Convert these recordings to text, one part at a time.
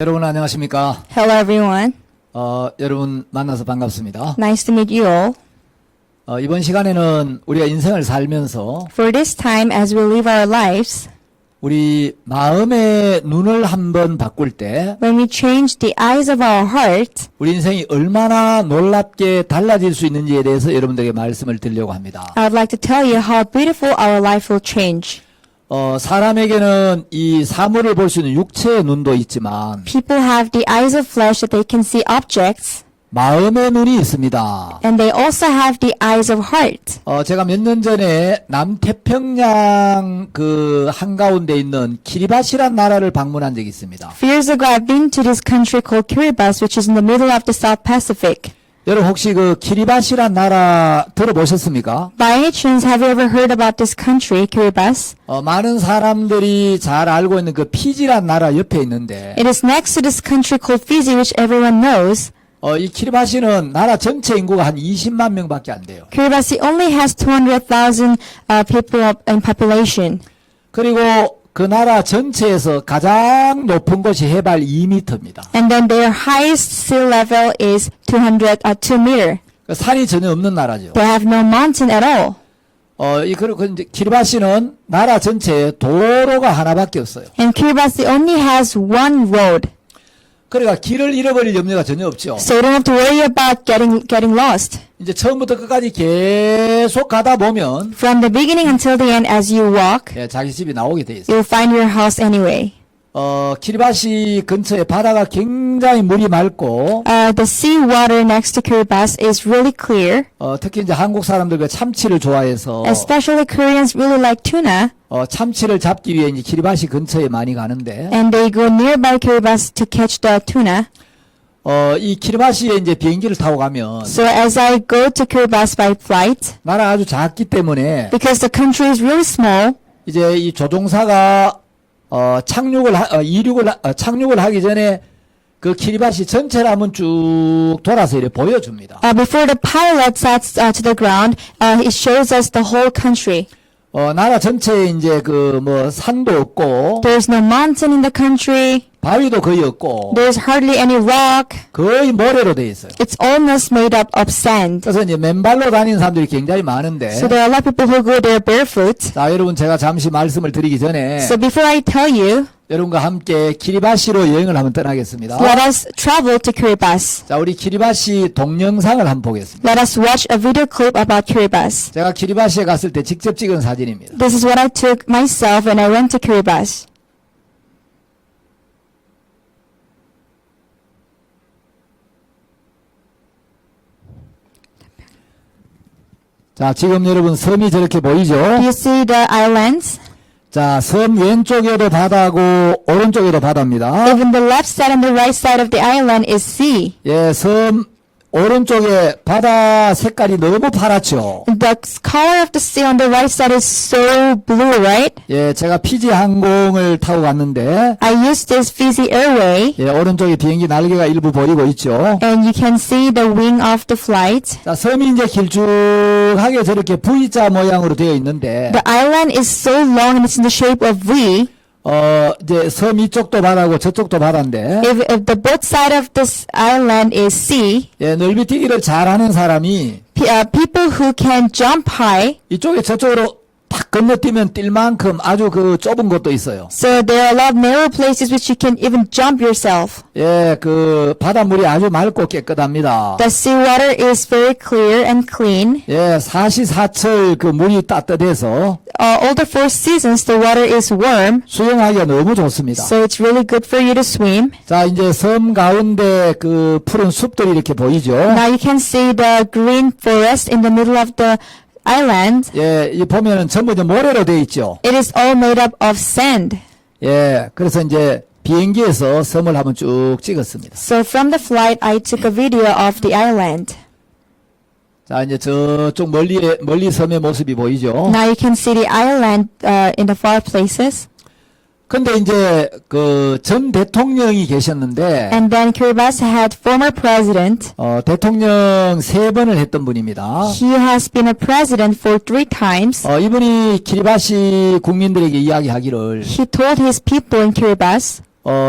여러분 안녕하십니까? Hello everyone. 여러분 만나서 반갑습니다. Nice to meet you all. 이번 시간에는 우리가 인생을 살면서 For this time, as we live our lives, 우리 마음의 눈을 한번 바꿀 때 when we change the eyes of our heart, 우리 인생이 얼마나 놀랍게 달라질 수 있는지에 대해서 여러분들에게 말씀을 드리려고 합니다. I would like to tell you how beautiful our life will change. 사람에게는 이 사물을 볼 수 있는 육체의 눈도 있지만 People have the eyes of flesh that they can see objects, 마음의 눈이 있습니다. and they also have the eyes of heart. 제가 몇 년 전에 남태평양 그 한가운데 있는 키리바시란 나라를 방문한 적이 있습니다. Few years ago, I've been to this country called Kiribati, which is in the middle of the South Pacific. 여러분 혹시 그 키리바시란 나라 들어보셨습니까? By any chance, have you ever heard about this country, Kiribati? 많은 사람들이 잘 알고 있는 그 피지란 나라 옆에 있는데 It is next to this country called Fiji, which everyone knows. 이 키리바시는 나라 전체 인구가 한 20만 명밖에 안 돼요. Kiribati only has 200,000 people in population. 그리고 그 나라 전체에서 가장 높은 곳이 해발 2m입니다. And then their highest sea level is 2 meter. 산이 전혀 없는 나라죠. They have no mountain at all. 그리고 이제 키리바시는 나라 전체에 도로가 하나밖에 없어요. And Kiribati only has one road. 그러니까 길을 잃어버릴 염려가 전혀 없죠. So you don't have to worry about getting lost. 이제 처음부터 끝까지 계속 가다 보면 From the beginning until the end, as you walk, 자기 집이 나오게 돼 있어요. you'll find your house anyway. 키리바시 근처에 바다가 굉장히 물이 맑고, The sea water next to Kiribati is really clear. 특히 이제 한국 사람들 그 참치를 좋아해서, Especially Koreans really like tuna. 참치를 잡기 위해 이제 키리바시 근처에 많이 가는데, And they go nearby Kiribati to catch the tuna. 이 키리바시에 이제 비행기를 타고 가면, So as I go to Kiribati by flight, 나라가 아주 작기 때문에, because the country is really small, 이제 이 조종사가, 착륙을 하기 전에 그 키리바시 전체를 한번 쭉 돌아서 이렇게 보여줍니다. before the pilot sets to the ground, it shows us the whole country. 나라 전체에 이제 그 뭐 산도 없고, There's no mountain in the country. 바위도 거의 없고, There's hardly any rock. 거의 모래로 돼 있어요. It's almost made up of sand. 그래서 이제 맨발로 다니는 사람들이 굉장히 많은데, So there are a lot of people who go there barefoot. 자, 여러분 제가 잠시 말씀을 드리기 전에 So before I tell you, 여러분과 함께 키리바시로 여행을 한번 떠나겠습니다. let us travel to Kiribati. 자, 우리 키리바시 동영상을 한번 보겠습니다. Let us watch a video clip about Kiribati. 제가 키리바시에 갔을 때 직접 찍은 사진입니다. This is what I took myself when I went to Kiribati. 자, 지금 여러분 섬이 저렇게 보이죠? Do you see the islands? 자, 섬 왼쪽에도 바다고 오른쪽에도 바다입니다. Even the left side and the right side of the island is sea. 예, 섬 오른쪽에 바다 색깔이 너무 파랗죠. The color of the sea on the right side is so blue, right? 예, 제가 피지 항공을 타고 갔는데, I used this Fiji Airway, 예, 오른쪽에 비행기 날개가 일부 보이고 있죠. and you can see the wing of the flight. 자, 섬이 이제 길쭉하게 저렇게 V자 모양으로 되어 있는데, The island is so long and it's in the shape of V. 이제 섬 이쪽도 바다고 저쪽도 바다인데, If the both side of this island is sea, 예, 넓이뛰기를 잘하는 사람이 people who can jump high, 이쪽에 저쪽으로 딱 건너뛰면 뛸 만큼 아주 그 좁은 곳도 있어요. so there are a lot of narrow places which you can even jump yourself. 예, 그 바닷물이 아주 맑고 깨끗합니다. The seawater is very clear and clean. 예, 사시사철 그 물이 따뜻해서 All the 4 seasons the water is warm, 수영하기가 너무 좋습니다. so it's really good for you to swim. 자, 이제 섬 가운데 그 푸른 숲들이 이렇게 보이죠. Now you can see the green forest in the middle of the island. 예, 이 보면은 전부 이제 모래로 되어 있죠. It is all made up of sand. 예, 그래서 이제 비행기에서 섬을 한번 쭉 찍었습니다. So from the flight, I took a video of the island. 자, 이제 저쪽 멀리 섬의 모습이 보이죠. Now you can see the island in the far places. 근데 이제 그 전 대통령이 계셨는데, And then Kiribati had former president. 대통령 3번을 했던 분입니다. He has been a president for 3 times. 이분이 키리바시 국민들에게 이야기하기를, He told his people in Kiribati,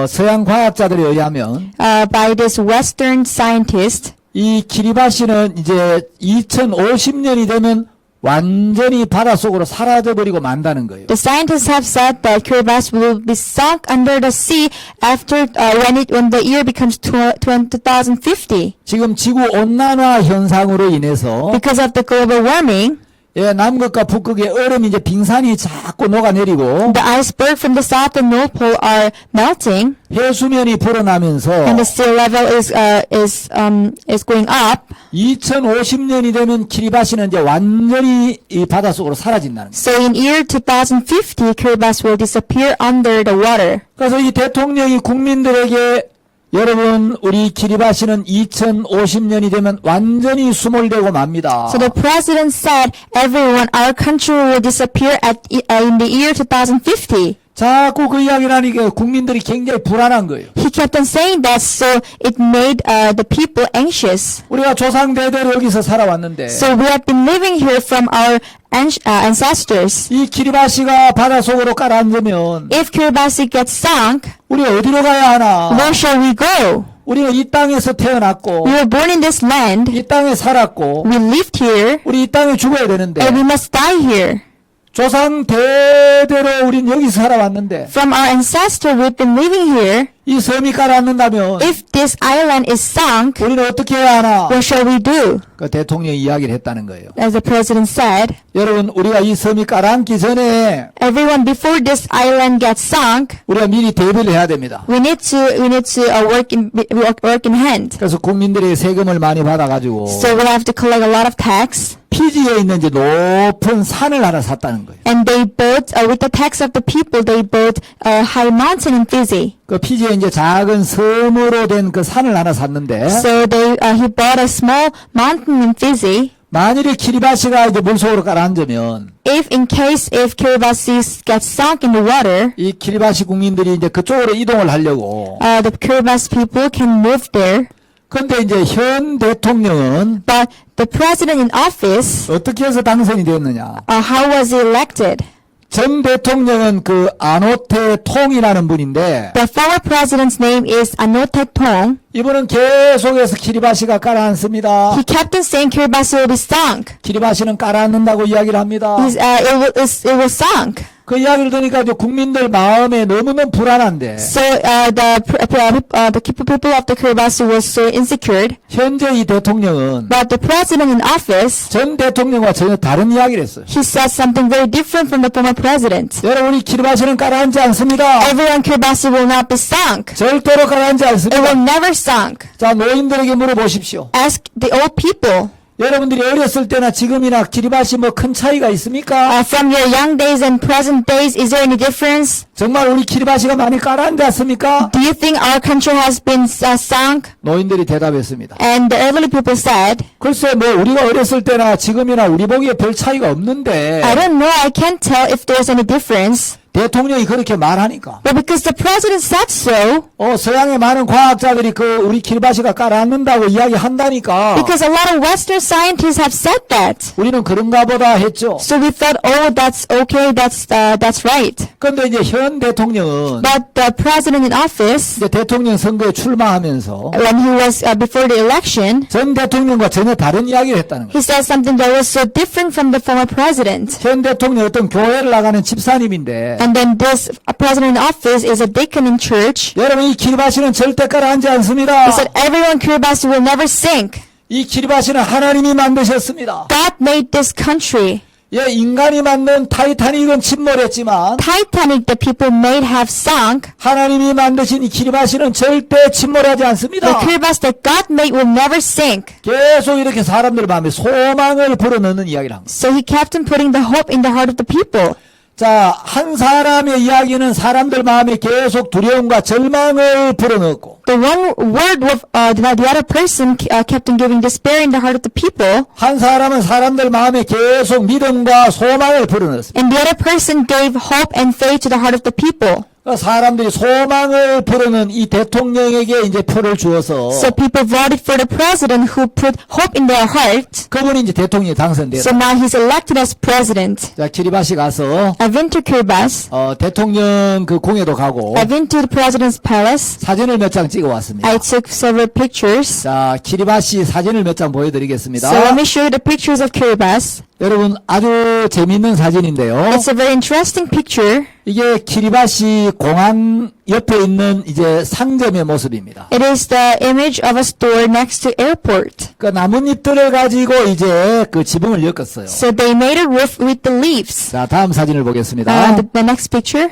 서양 과학자들에 의하면 by this Western scientist. 이 키리바시는 이제 2050년이 되면 완전히 바닷속으로 사라져버리고 만다는 거예요. The scientists have said that Kiribati will be sunk under the sea after when the year becomes 2050 지금 지구 온난화 현상으로 인해서 because of the global warming. 예, 남극과 북극의 얼음이 이제 빙산이 자꾸 녹아내리고 The iceberg from the South and North Pole are melting, 해수면이 불어나면서 and the sea level is going up. 2050년이 되면 키리바시는 이제 완전히 이 바닷속으로 사라진다는 거예요. So in year 2050, Kiribati will disappear under the water. 그래서 이 대통령이 국민들에게 여러분 우리 키리바시는 2050년이 되면 완전히 수몰되고 맙니다. So the president said, "Everyone, our country will disappear in the year 2050." 자꾸 그 이야기를 하니까 국민들이 굉장히 불안한 거예요. He kept on saying that, so it made the people anxious. 우리가 조상 대대로 여기서 살아왔는데 So we have been living here from our ancestors. 이 키리바시가 바닷속으로 가라앉으면 If Kiribati gets sunk, 우리 어디로 가야 하나? where shall we go? 우리는 이 땅에서 태어났고 We were born in this land. 이 땅에 살았고 We lived here, 우리 이 땅에 죽어야 되는데 and we must die here. 조상 대대로 우린 여기서 살아왔는데 From our ancestor, we've been living here. 이 섬이 가라앉는다면 If this island is sunk, 우리는 어떻게 해야 하나? what shall we do? 그 대통령이 이야기를 했다는 거예요. As the president said, 여러분 우리가 이 섬이 가라앉기 전에 everyone, before this island gets sunk, 우리가 미리 대비를 해야 됩니다. we need to work in hand. 그래서 국민들의 세금을 많이 받아가지고 So we'll have to collect a lot of tax. 피지에 있는 이제 높은 산을 하나 샀다는 거예요. And they built, with the tax of the people, they built a high mountain in Fiji. 그 피지에 이제 작은 섬으로 된 그 산을 하나 샀는데 So he bought a small mountain in Fiji. 만일에 키리바시가 이제 물속으로 가라앉으면 If Kiribati gets sunk in the water, 이 키리바시 국민들이 이제 그쪽으로 이동을 하려고 the Kiribati people can move there. 근데 이제 현 대통령은 But the president in office, 어떻게 해서 당선이 됐느냐? how was he elected? 전 대통령은 그 아노테 통이라는 분인데 The former president's name is Anote Tong. 이분은 계속해서 키리바시가 가라앉습니다. He kept on saying Kiribati will be sunk. 키리바시는 가라앉는다고 이야기를 합니다. It will sunk. 그 이야기를 들으니까 이제 국민들 마음에 너무너무 불안한데 So the people of the Kiribati was so insecure. 현재 이 대통령은 But the president in office, 전 대통령과 전혀 다른 이야기를 했어요. he said something very different from the former president. 여러분이 키리바시는 가라앉지 않습니다. Everyone Kiribati will not be sunk. 절대로 가라앉지 It 않습니다. will never sunk. 자, 노인들에게 물어보십시오. Ask the old people. 여러분들이 어렸을 때나 지금이나 키리바시 뭐 큰 차이가 있습니까? From your young days and present days, is there any difference? 정말 우리 키리바시가 많이 가라앉았습니까? Do you think our country has been sunk? 노인들이 대답했습니다. And the elderly people said, 글쎄 뭐 우리가 어렸을 때나 지금이나 우리 보기에 별 차이가 없는데 I don't know, I can't tell if there's any difference. 대통령이 그렇게 말하니까 But because the president said so, 서양의 많은 과학자들이 그 우리 키리바시가 가라앉는다고 이야기한다니까 because a lot of Western scientists have said that. 우리는 그런가 보다 했죠. So we thought, oh, that's okay, that's right. 그런데 이제 현 대통령은 But the president in office, 이제 대통령 선거에 출마하면서 when he was before the election, 전 대통령과 전혀 다른 이야기를 했다는 거예요. he said something that was so different from the former president. 현 대통령 어떤 교회를 나가는 집사님인데 And then this president in office is a deacon in church. 여러분 이 키리바시는 절대 가라앉지 않습니다. He said everyone Kiribati will never sink. 이 키리바시는 하나님이 만드셨습니다. God made this country. 예, 인간이 만든 타이타닉은 침몰했지만 Titanic, the people made have sunk. 하나님이 만드신 이 키리바시는 절대 침몰하지 The 않습니다. Kiribati that God made will never sink. 계속 이렇게 사람들 마음에 소망을 불어넣는 이야기를 합니다. So he kept on putting the hope in the heart of the people. 자, 한 사람의 이야기는 사람들 마음에 계속 두려움과 절망을 불어넣고 The one word of the other person kept on giving despair in the heart of the people. 한 사람은 사람들 마음에 계속 믿음과 소망을 불어넣습니다. And the other person gave hope and faith to the heart of the people. 사람들이 소망을 부르는 이 대통령에게 이제 표를 주어서 So people voted for the president who put hope in their heart. 그분이 이제 대통령이 당선돼요. So now he's elected as president. 자, 키리바시 가서 I've been to Kiribati. 대통령 그 궁에도 가고 I've been to the president's palace. 사진을 몇 장 찍어 왔습니다. I took several pictures. 자, 키리바시 사진을 몇 장 보여드리겠습니다. So let me show you the pictures of Kiribati. 여러분 아주 재미있는 사진인데요. It's a very interesting picture. 이게 키리바시 공항 옆에 있는 이제 상점의 모습입니다. It is the image of a store next to airport. 그 나뭇잎들을 가지고 이제 그 지붕을 엮었어요. So they made a roof with the leaves. 자, 다음 사진을 보겠습니다. The next picture.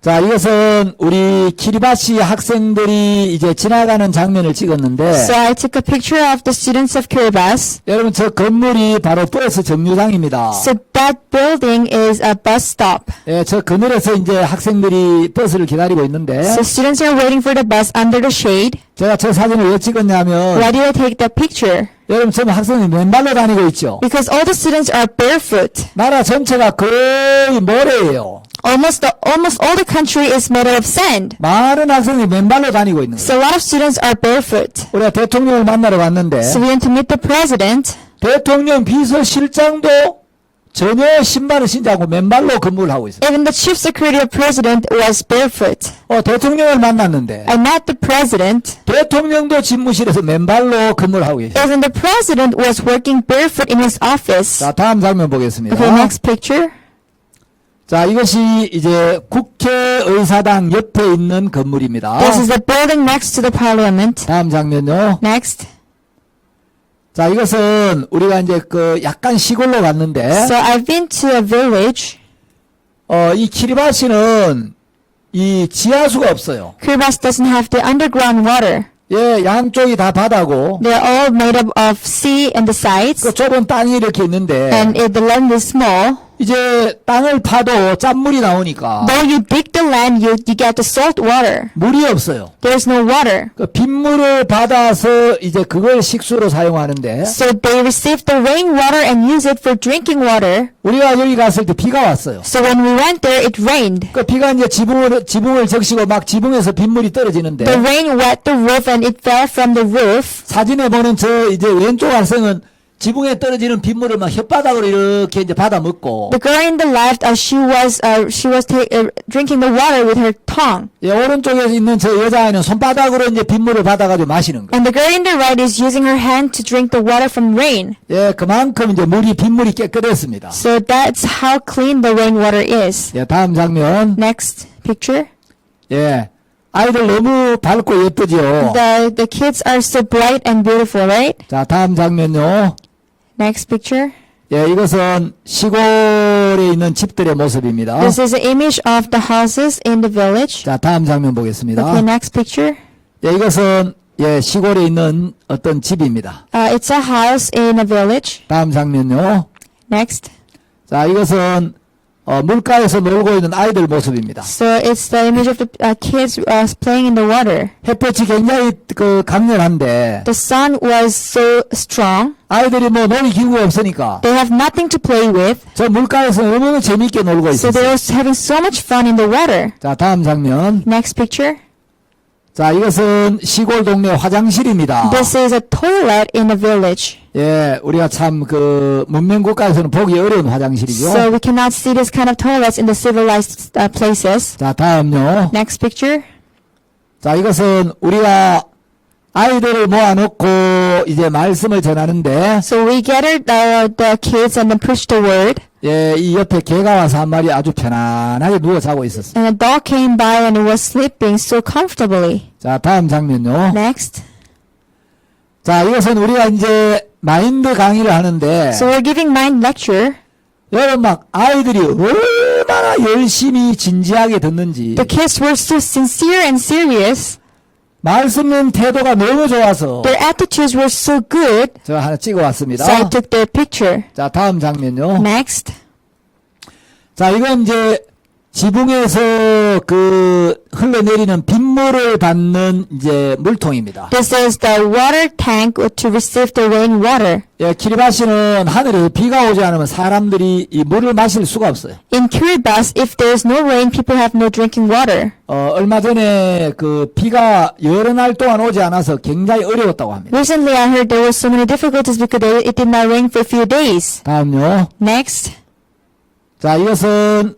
자, 이것은 우리 키리바시 학생들이 이제 지나가는 장면을 찍었는데 So I took a picture of the students of Kiribati. 여러분 저 건물이 바로 버스 정류장입니다. So that building is a bus stop. 예, 저 그늘에서 이제 학생들이 버스를 기다리고 있는데 So students are waiting for the bus under the shade. 제가 저 사진을 왜 찍었냐면 Why did I take that picture? 여러분 지금 학생이 맨발로 다니고 있죠. Because all the students are barefoot. 나라 전체가 거의 모래예요. Almost all the country is made out of sand. 많은 학생이 맨발로 다니고 있는 거예요. So a lot of students are barefoot. 우리가 대통령을 만나러 갔는데 So we went to meet the president. 대통령 비서실장도 전혀 신발을 신지 않고 맨발로 근무를 하고 있어요. Even the chief security of president was barefoot. 대통령을 만났는데 I met the president. 대통령도 집무실에서 맨발로 근무를 하고 계세요. Even the president was working barefoot in his office. 자, 다음 장면 보겠습니다. Okay, next picture. 자, 이것이 이제 국회의사당 옆에 있는 건물입니다. This is the building next to the parliament. 다음 장면요. Next. 자, 이것은 우리가 이제 그 약간 시골로 갔는데, So I've been to a village. 이 키리바시는 이 지하수가 없어요. Kiribati doesn't have the underground water. 예, 양쪽이 다 바다고, They're all made up of sea and the sides. 그 좁은 땅이 이렇게 있는데, And the land is small. 이제 땅을 파도 짠물이 나오니까, Though you dig the land, you get the salt water. 물이 없어요. There's no water. 그 빗물을 받아서 이제 그걸 식수로 사용하는데, So they receive the rainwater and use it for drinking water. 우리가 여기 갔을 때 비가 왔어요. So when we went there, it rained. 그 비가 이제 지붕을 적시고 막 지붕에서 빗물이 떨어지는데, The rain wet the roof and it fell from the roof. 사진에 보는 저 이제 왼쪽 학생은 지붕에 떨어지는 빗물을 막 혓바닥으로 이렇게 이제 받아 먹고, The girl in the left, she was drinking the water with her tongue. 예, 오른쪽에 있는 저 여자아이는 손바닥으로 이제 빗물을 받아가지고 마시는 거예요. And the girl in the right is using her hand to drink the water from rain. 예, 그만큼 이제 빗물이 깨끗했습니다. So that's how clean the rainwater is. 예, 다음 장면. Next picture. 예, 아이들 너무 밝고 예쁘죠. The kids are so bright and beautiful, right? 자, 다음 장면요. Next picture. 예, 이것은 시골에 있는 집들의 모습입니다. This is an image of the houses in the village. 자, 다음 장면 보겠습니다. Okay, next picture. 예, 이것은 예, 시골에 있는 어떤 집입니다. It's a house in a village. 다음 장면요. Next. 자, 이것은 물가에서 놀고 있는 아이들 모습입니다. So it's the image of the kids playing in the water. 햇볕이 굉장히 그 강렬한데 The sun was so strong. 아이들이 뭐 놀이 기구가 없으니까 They have nothing to play with. 저 물가에서 너무 재밌게 놀고 So they 있었어요. were having so much fun in the water. 자, 다음 장면. Next picture. 자, 이것은 시골 동네 화장실입니다. This is a toilet in a village. 예, 우리가 참 그 문명 국가에서는 보기 어려운 화장실이죠. So we cannot see this kind of toilets in the civilized places. 자, 다음요. Next picture. 자, 이것은 우리가 아이들을 모아놓고 이제 말씀을 전하는데, So we gathered the kids and then preached the word. 예, 이 옆에 개가 와서 한 마리 아주 편안하게 누워 자고 있었어요. And a dog came by and it was sleeping so comfortably. 자, 다음 장면요. Next. 자, 이것은 우리가 이제 마인드 강의를 하는데, So we're giving mind lecture. 여러분 막 아이들이 얼마나 열심히 진지하게 듣는지, The kids were so sincere and serious. 말씀 태도가 너무 좋아서 Their attitudes were so good. 제가 하나 찍어 왔습니다. So I took their picture. 자, 다음 장면요. Next. 자, 이건 이제 지붕에서 그 흘러내리는 빗물을 받는 이제 물통입니다. This is the water tank to receive the rainwater. 예, 키리바시는 하늘에서 비가 오지 않으면 사람들이 이 물을 마실 수가 없어요. In Kiribati, if there is no rain, people have no drinking water. 얼마 전에 그 비가 여러 날 동안 오지 않아서 굉장히 어려웠다고 합니다. Recently, I heard there were so many difficulties because it did not rain for a few days. 다음요. Next, 자, 이것은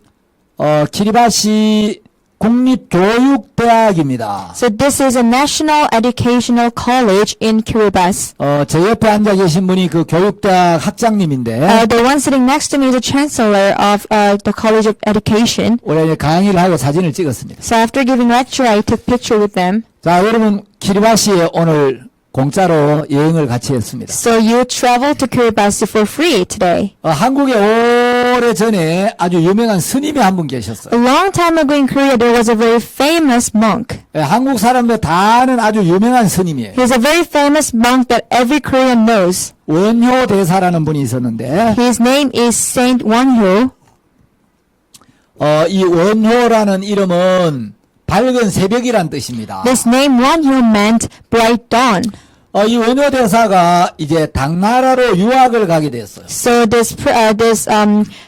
키리바시 국립교육대학입니다. so this is a national educational college in Kiribati. 제 옆에 앉아 계신 분이 그 교육대학 학장님인데 The one sitting next to me is the chancellor of the College of Education. 올해 이제 강의를 하고 사진을 찍었습니다. So after giving lecture, I took picture with them. 자, 여러분 키리바시에 오늘 공짜로 여행을 같이 했습니다. So you travel to Kiribati for free today. 한국에 오래 전에 아주 유명한 스님이 한 분 계셨어요. A long time ago in Korea, there was a very famous monk. 예, 한국 사람들 다 아는 아주 유명한 스님이에요. He's a very famous monk that every Korean knows. 원효 대사라는 분이 있었는데 His name is Saint Wonhyo. 이 원효라는 이름은 밝은 새벽이란 뜻입니다. This name Wonhyo meant bright dawn. 이 원효 대사가 이제 당나라로 유학을 가게 됐어요. So this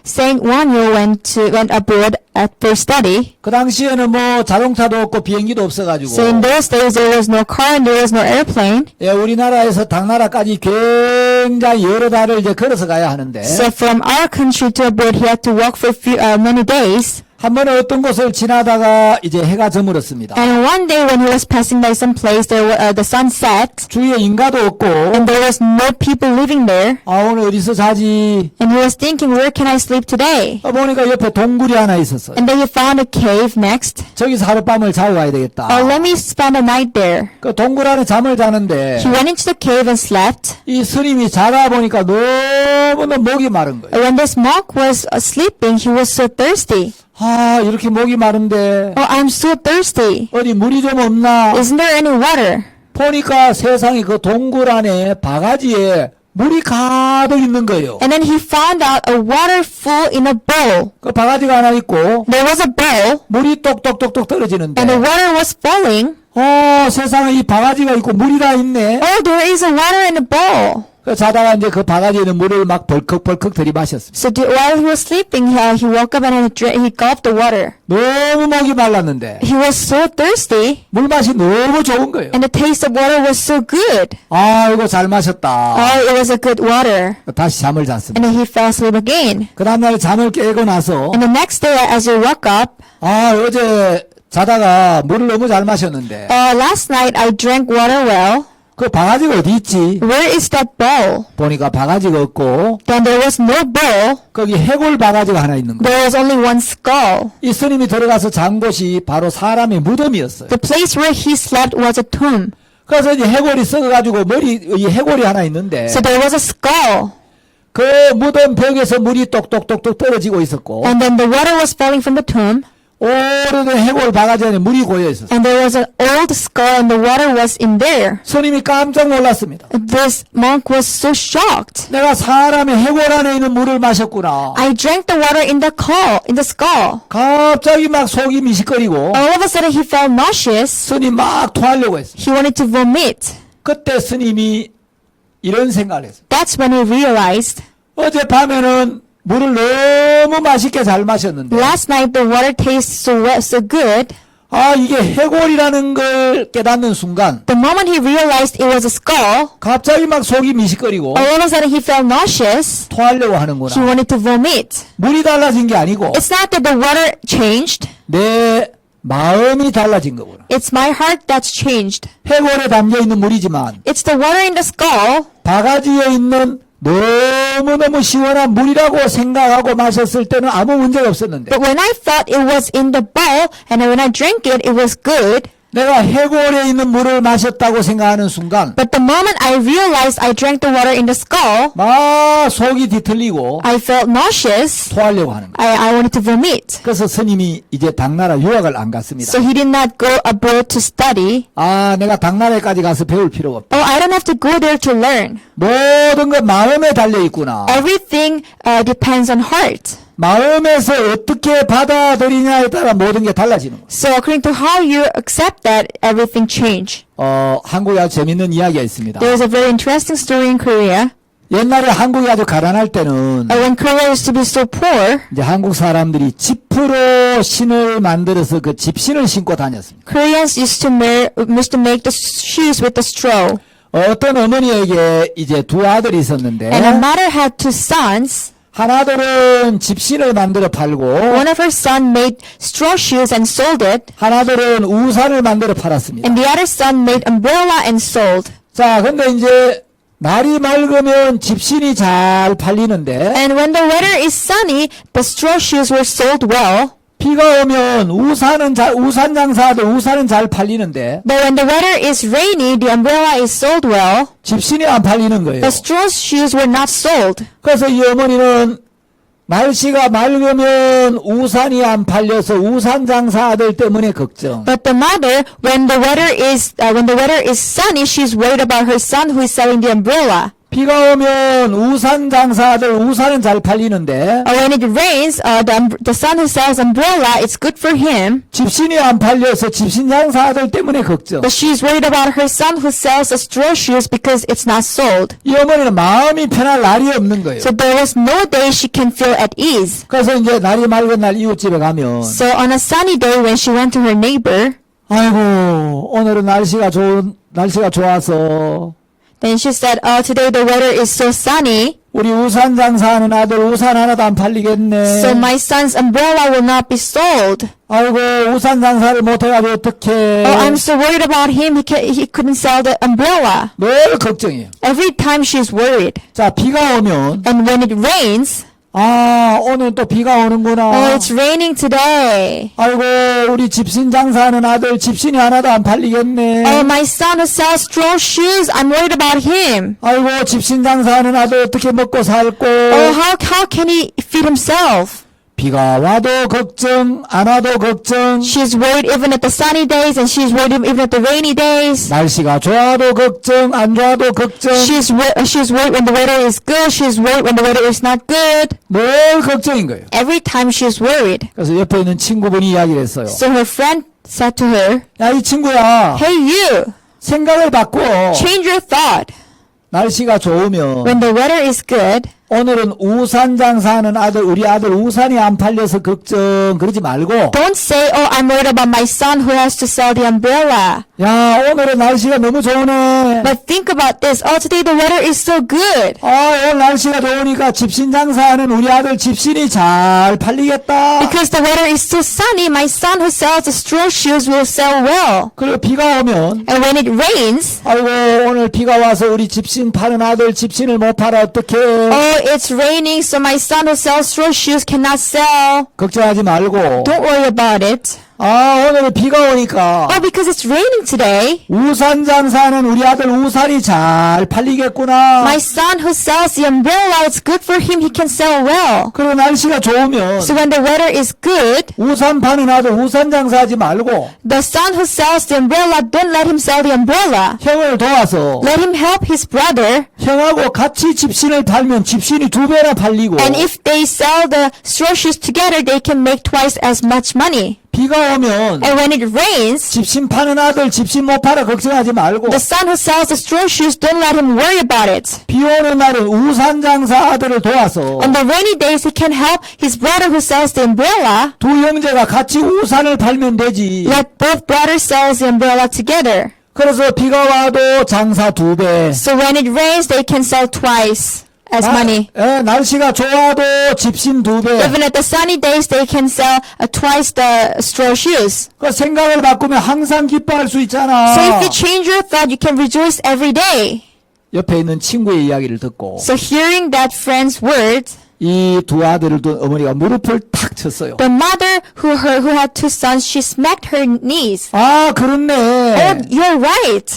Saint Wonhyo went abroad for study. 그 당시에는 뭐 자동차도 없고 비행기도 없어가지고 So in those days there was no car and there was no airplane. 예, 우리나라에서 당나라까지 굉장히 여러 달을 이제 걸어서 가야 하는데 So from our country to abroad he had to walk for many days. 한 번에 어떤 곳을 지나다가 이제 해가 저물었습니다. And one day when he was passing by some place, the sun set, 주위에 인가도 없고 and there was no people living there. 오늘 어디서 자지? And he was thinking, where can I sleep today? 보니까 옆에 동굴이 하나 있었어요. And then he found a cave next. 저기서 하룻밤을 자고 가야 되겠다. Let me spend a night there. 그 동굴 안에 잠을 자는데 He went into the cave and slept. 이 스님이 자다 보니까 너무너무 목이 마른 거예요. When this monk was sleeping, he was so thirsty. 이렇게 목이 마른데 Oh, I'm so thirsty. 어디 물이 좀 없나? Isn't there any water? 보니까 세상에 그 동굴 안에 바가지에 물이 가득 있는 거예요. And then he found out a water full in a bowl. 그 바가지가 하나 있고 There was a bowl, 물이 똑똑똑똑 떨어지는데 and the water was falling. 세상에 이 바가지가 있고 물이 다 있네. Oh, there is a water in a bowl. 그 자다가 이제 그 바가지에 있는 물을 막 벌컥벌컥 들이마셨습니다. So while he was sleeping, he woke up and he gulped the water. 너무 목이 말랐는데 He was so thirsty, 물맛이 너무 좋은 거예요. and the taste of water was so good. 이거 잘 마셨다. Oh, it was a good water. 다시 잠을 잤습니다. And then he fell asleep again. 그 다음날 잠을 깨고 나서 And the next day, as he woke up, 어제 자다가 물을 너무 잘 마셨는데 last night I drank water well. 그 바가지가 어디 있지? Where is that bowl? 보니까 바가지가 없고 Then there was no bowl. 거기 해골 바가지가 하나 있는 거예요. There was only one skull. 이 스님이 들어가서 잔 곳이 바로 사람의 무덤이었어요. The place where he slept was a tomb. 그래서 이제 해골이 썩어가지고 이 해골이 하나 있는데 So there was a skull. 그 무덤 벽에서 물이 똑똑똑똑 떨어지고 있었고 And then the water was falling from the tomb. 오래된 해골 바가지 안에 물이 고여 있었어요. And there was an old skull and the water was in there. 스님이 깜짝 놀랐습니다. This monk was so shocked. 내가 사람의 해골 안에 있는 물을 마셨구나. I drank the water in the skull. 갑자기 막 속이 미식거리고 All of a sudden he felt nauseous. 스님 막 토하려고 했어요. He wanted to vomit. 그때 스님이 이런 생각을 했어요. That's when he realized, 어젯밤에는 물을 너무 맛있게 잘 마셨는데 last night the water tastes so good. 이게 해골이라는 걸 깨닫는 순간 The moment he realized it was a skull, 갑자기 막 속이 미식거리고 all of a sudden he felt nauseous. 토하려고 He 하는구나. wanted to vomit. 물이 달라진 게 아니고 It's not that the water changed. 내 마음이 달라진 거구나. It's my heart that's changed. 해골에 담겨 있는 물이지만 It's the water in the skull. 바가지에 있는 너무너무 시원한 물이라고 생각하고 마셨을 때는 아무 문제가 없었는데 But when I thought it was in the bowl and when I drank it, it was good. 내가 해골에 있는 물을 마셨다고 생각하는 순간 But the moment I realized I drank the water in the skull, 막 속이 뒤틀리고 I felt nauseous. 토하려고 하는 거예요. I wanted to vomit. 그래서 스님이 이제 당나라 유학을 안 갔습니다. So he did not go abroad to study. 내가 당나라에까지 가서 배울 필요가 없다. Oh, I don't have to go there to learn. 모든 건 마음에 달려 있구나. Everything depends on heart. 마음에서 어떻게 받아들이냐에 따라 모든 게 달라지는 거예요. So according to how you accept that, everything change. 한국에 아주 재밌는 이야기가 있습니다. There's a very interesting story in Korea. 옛날에 한국이 아주 가난할 때는 When Korea used to be so poor, 이제 한국 사람들이 지프로 신을 만들어서 그 집신을 신고 다녔습니다. Koreans used to make the shoes with the straw. 어떤 어머니에게 이제 두 아들이 있었는데 And a mother had two sons. 하나들은 집신을 만들어 팔고 One of her sons made straw shoes and sold it, 하나들은 우산을 만들어 팔았습니다. and the other son made umbrella and sold. 자, 근데 이제 날이 맑으면 집신이 잘 팔리는데 And when the weather is sunny, the straw shoes were sold well. 비가 오면 우산 장사도 우산은 잘 팔리는데 But when the weather is rainy, the umbrella is sold well. 집신이 안 팔리는 거예요. The straw shoes were not sold. 그래서 이 어머니는 날씨가 맑으면 우산이 안 팔려서 우산 장사들 때문에 걱정. But the mother, when the weather is sunny, she's worried about her son who is selling the umbrella. 비가 오면 우산 장사들 우산은 잘 팔리는데 When it rains, the son who sells umbrella, it's good for him. 집신이 안 팔려서 집신 장사들 때문에 걱정. But she's worried about her son who sells the straw shoes because it's not sold. 이 어머니는 마음이 편할 날이 없는 거예요. So there was no day she can feel at ease. 그래서 이제 날이 맑은 날 이웃집에 가면 So on a sunny day when she went to her neighbor, 아이고 오늘은 날씨가 좋아서 then she said, today the weather is so sunny, 우리 우산 장사하는 아들 우산 하나도 안 팔리겠네. so my son's umbrella will not be sold. 아이고 우산 장사를 못해가지고 어떡해. I'm so worried about him, he couldn't sell the umbrella. 늘 걱정이에요. Every time she's worried. 자 비가 오면 And when it rains, 오늘 또 비가 오는구나. it's raining today. 아이고 우리 집신 장사하는 아들 집신이 하나도 안 팔리겠네. My son who sells straw shoes, I'm worried about him. 아이고 집신 장사하는 아들 어떻게 먹고 살고. How can he feed himself? 비가 와도 걱정 안 와도 걱정. She's worried even at the sunny days, and she's worried even at the rainy days. 날씨가 좋아도 걱정 안 좋아도 걱정. She's worried when the weather is good. She's worried when the weather is not good. 늘 걱정인 거예요. Every time she's worried. 그래서 옆에 있는 친구분이 이야기를 했어요. So her friend said to her, 야 이 친구야 "Hey you, 생각을 바꿔. change your thought. 날씨가 좋으면 When the weather is good, 오늘은 우산 장사하는 우리 아들 우산이 안 팔려서 걱정 그러지 말고 don't say, I'm worried about my son who has to sell the umbrella. 야 오늘은 날씨가 너무 좋으네. But think about this. Today the weather is so good. 오늘 날씨가 좋으니까 집신 장사하는 우리 아들 집신이 잘 팔리겠다. Because the weather is so sunny, my son who sells the straw shoes will sell well. 그리고 비가 오면 And when it rains, 아이고 오늘 비가 와서 우리 집신 파는 아들 집신을 못 팔아 어떡해. it's raining, so my son who sells straw shoes cannot sell. 걱정하지 말고 Don't worry about it. 오늘 비가 오니까 Because it's raining today, 우산 장사하는 우리 아들 우산이 잘 팔리겠구나. my son who sells the umbrella, it's good for him, he can sell well. 그리고 날씨가 좋으면 So when the weather is good, 우산 파는 아들 우산 장사하지 말고 the son who sells the umbrella, don't let him sell the umbrella. 형을 도와서 Let him help his brother. 형하고 같이 집신을 팔면 집신이 2배나 팔리고 And if they sell the straw shoes together, they can make twice as much money. 비가 오면 And when it rains, 집신 파는 아들 집신 못 팔아 걱정하지 말고 the son who sells the straw shoes, don't let him worry about it. 비 오는 날은 우산 장사 아들을 도와서 On the rainy days, he can help his brother who sells the umbrella. 두 형제가 같이 우산을 팔면 되지. Let both brothers sell the umbrella together. 그래서 비가 와도 장사 2배. So when it rains, they can sell twice as money. 날씨가 좋아도 집신 2배. Even at the sunny days, they can sell twice the straw shoes. 그 생각을 바꾸면 항상 기뻐할 수 있잖아. So if you change your thought, you can rejoice every day. 옆에 있는 친구의 이야기를 듣고 So hearing that friend's words, 이 두 아들을 둔 어머니가 무릎을 탁 쳤어요. the mother who had two sons, she smacked her knees. 그렇네. You're right.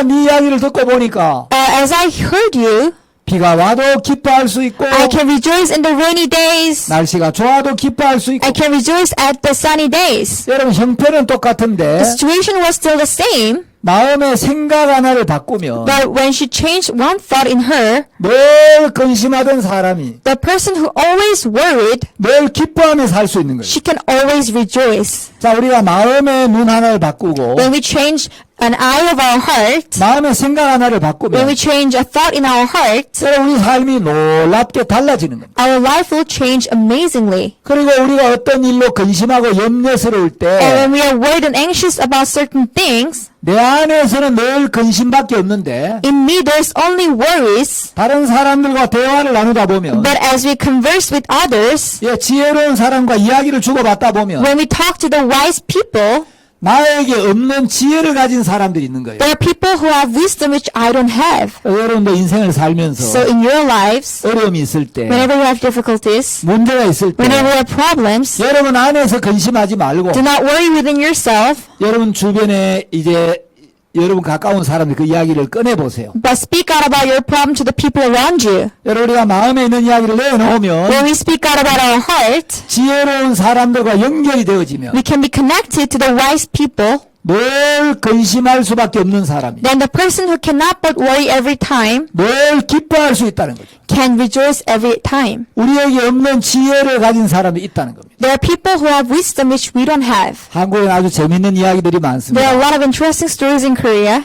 네 이야기를 듣고 보니까 As I heard you, 비가 와도 기뻐할 수 있고 I can rejoice in the rainy days. 날씨가 좋아도 기뻐할 수 있고 I can rejoice at the sunny days. 여러분 형편은 똑같은데 The situation was still the same, 마음의 생각 하나를 바꾸면 but when she changed one thought in her, 늘 근심하던 사람이 the person who always worried, 늘 기뻐하며 살 수 있는 거예요. she can always rejoice. 자, 우리가 마음의 눈 하나를 바꾸고 When we change an eye of our heart, 마음의 생각 하나를 when 바꾸면 we change a thought in our heart, 우리 삶이 놀랍게 달라지는 겁니다. our life will change amazingly. 그리고 우리가 어떤 일로 근심하고 염려스러울 And 때 when we are worried and anxious about certain things, 내 안에서는 늘 근심밖에 없는데 in me there's only worries, 다른 사람들과 대화를 나누다 보면 but as we converse with others, 지혜로운 사람과 이야기를 주고받다 보면 when we talk to the wise people, 나에게 없는 지혜를 가진 사람들이 있는 거예요. there are people who have wisdom which I don't have. 여러분도 인생을 살면서 So in your lives, 어려움이 있을 때 whenever you have difficulties, 문제가 있을 때 whenever you have problems, 여러분 안에서 근심하지 말고 do not worry within yourself, 여러분 주변에 이제 여러분 가까운 사람들 그 이야기를 꺼내보세요. but speak out about your problem to the people around you. 여러분 우리가 마음에 있는 이야기를 내놓으면 When we speak out about our heart, 지혜로운 사람들과 연결이 되어지면 we can be connected to the wise people. 늘 근심할 수밖에 없는 사람이 Then the person who cannot but worry every time 늘 기뻐할 수 있다는 거죠. can rejoice every time. 우리에게 없는 지혜를 가진 사람이 있다는 겁니다. There are people who have wisdom which we don't have. 한국에 아주 재밌는 이야기들이 There are a 많습니다. lot of interesting stories in Korea.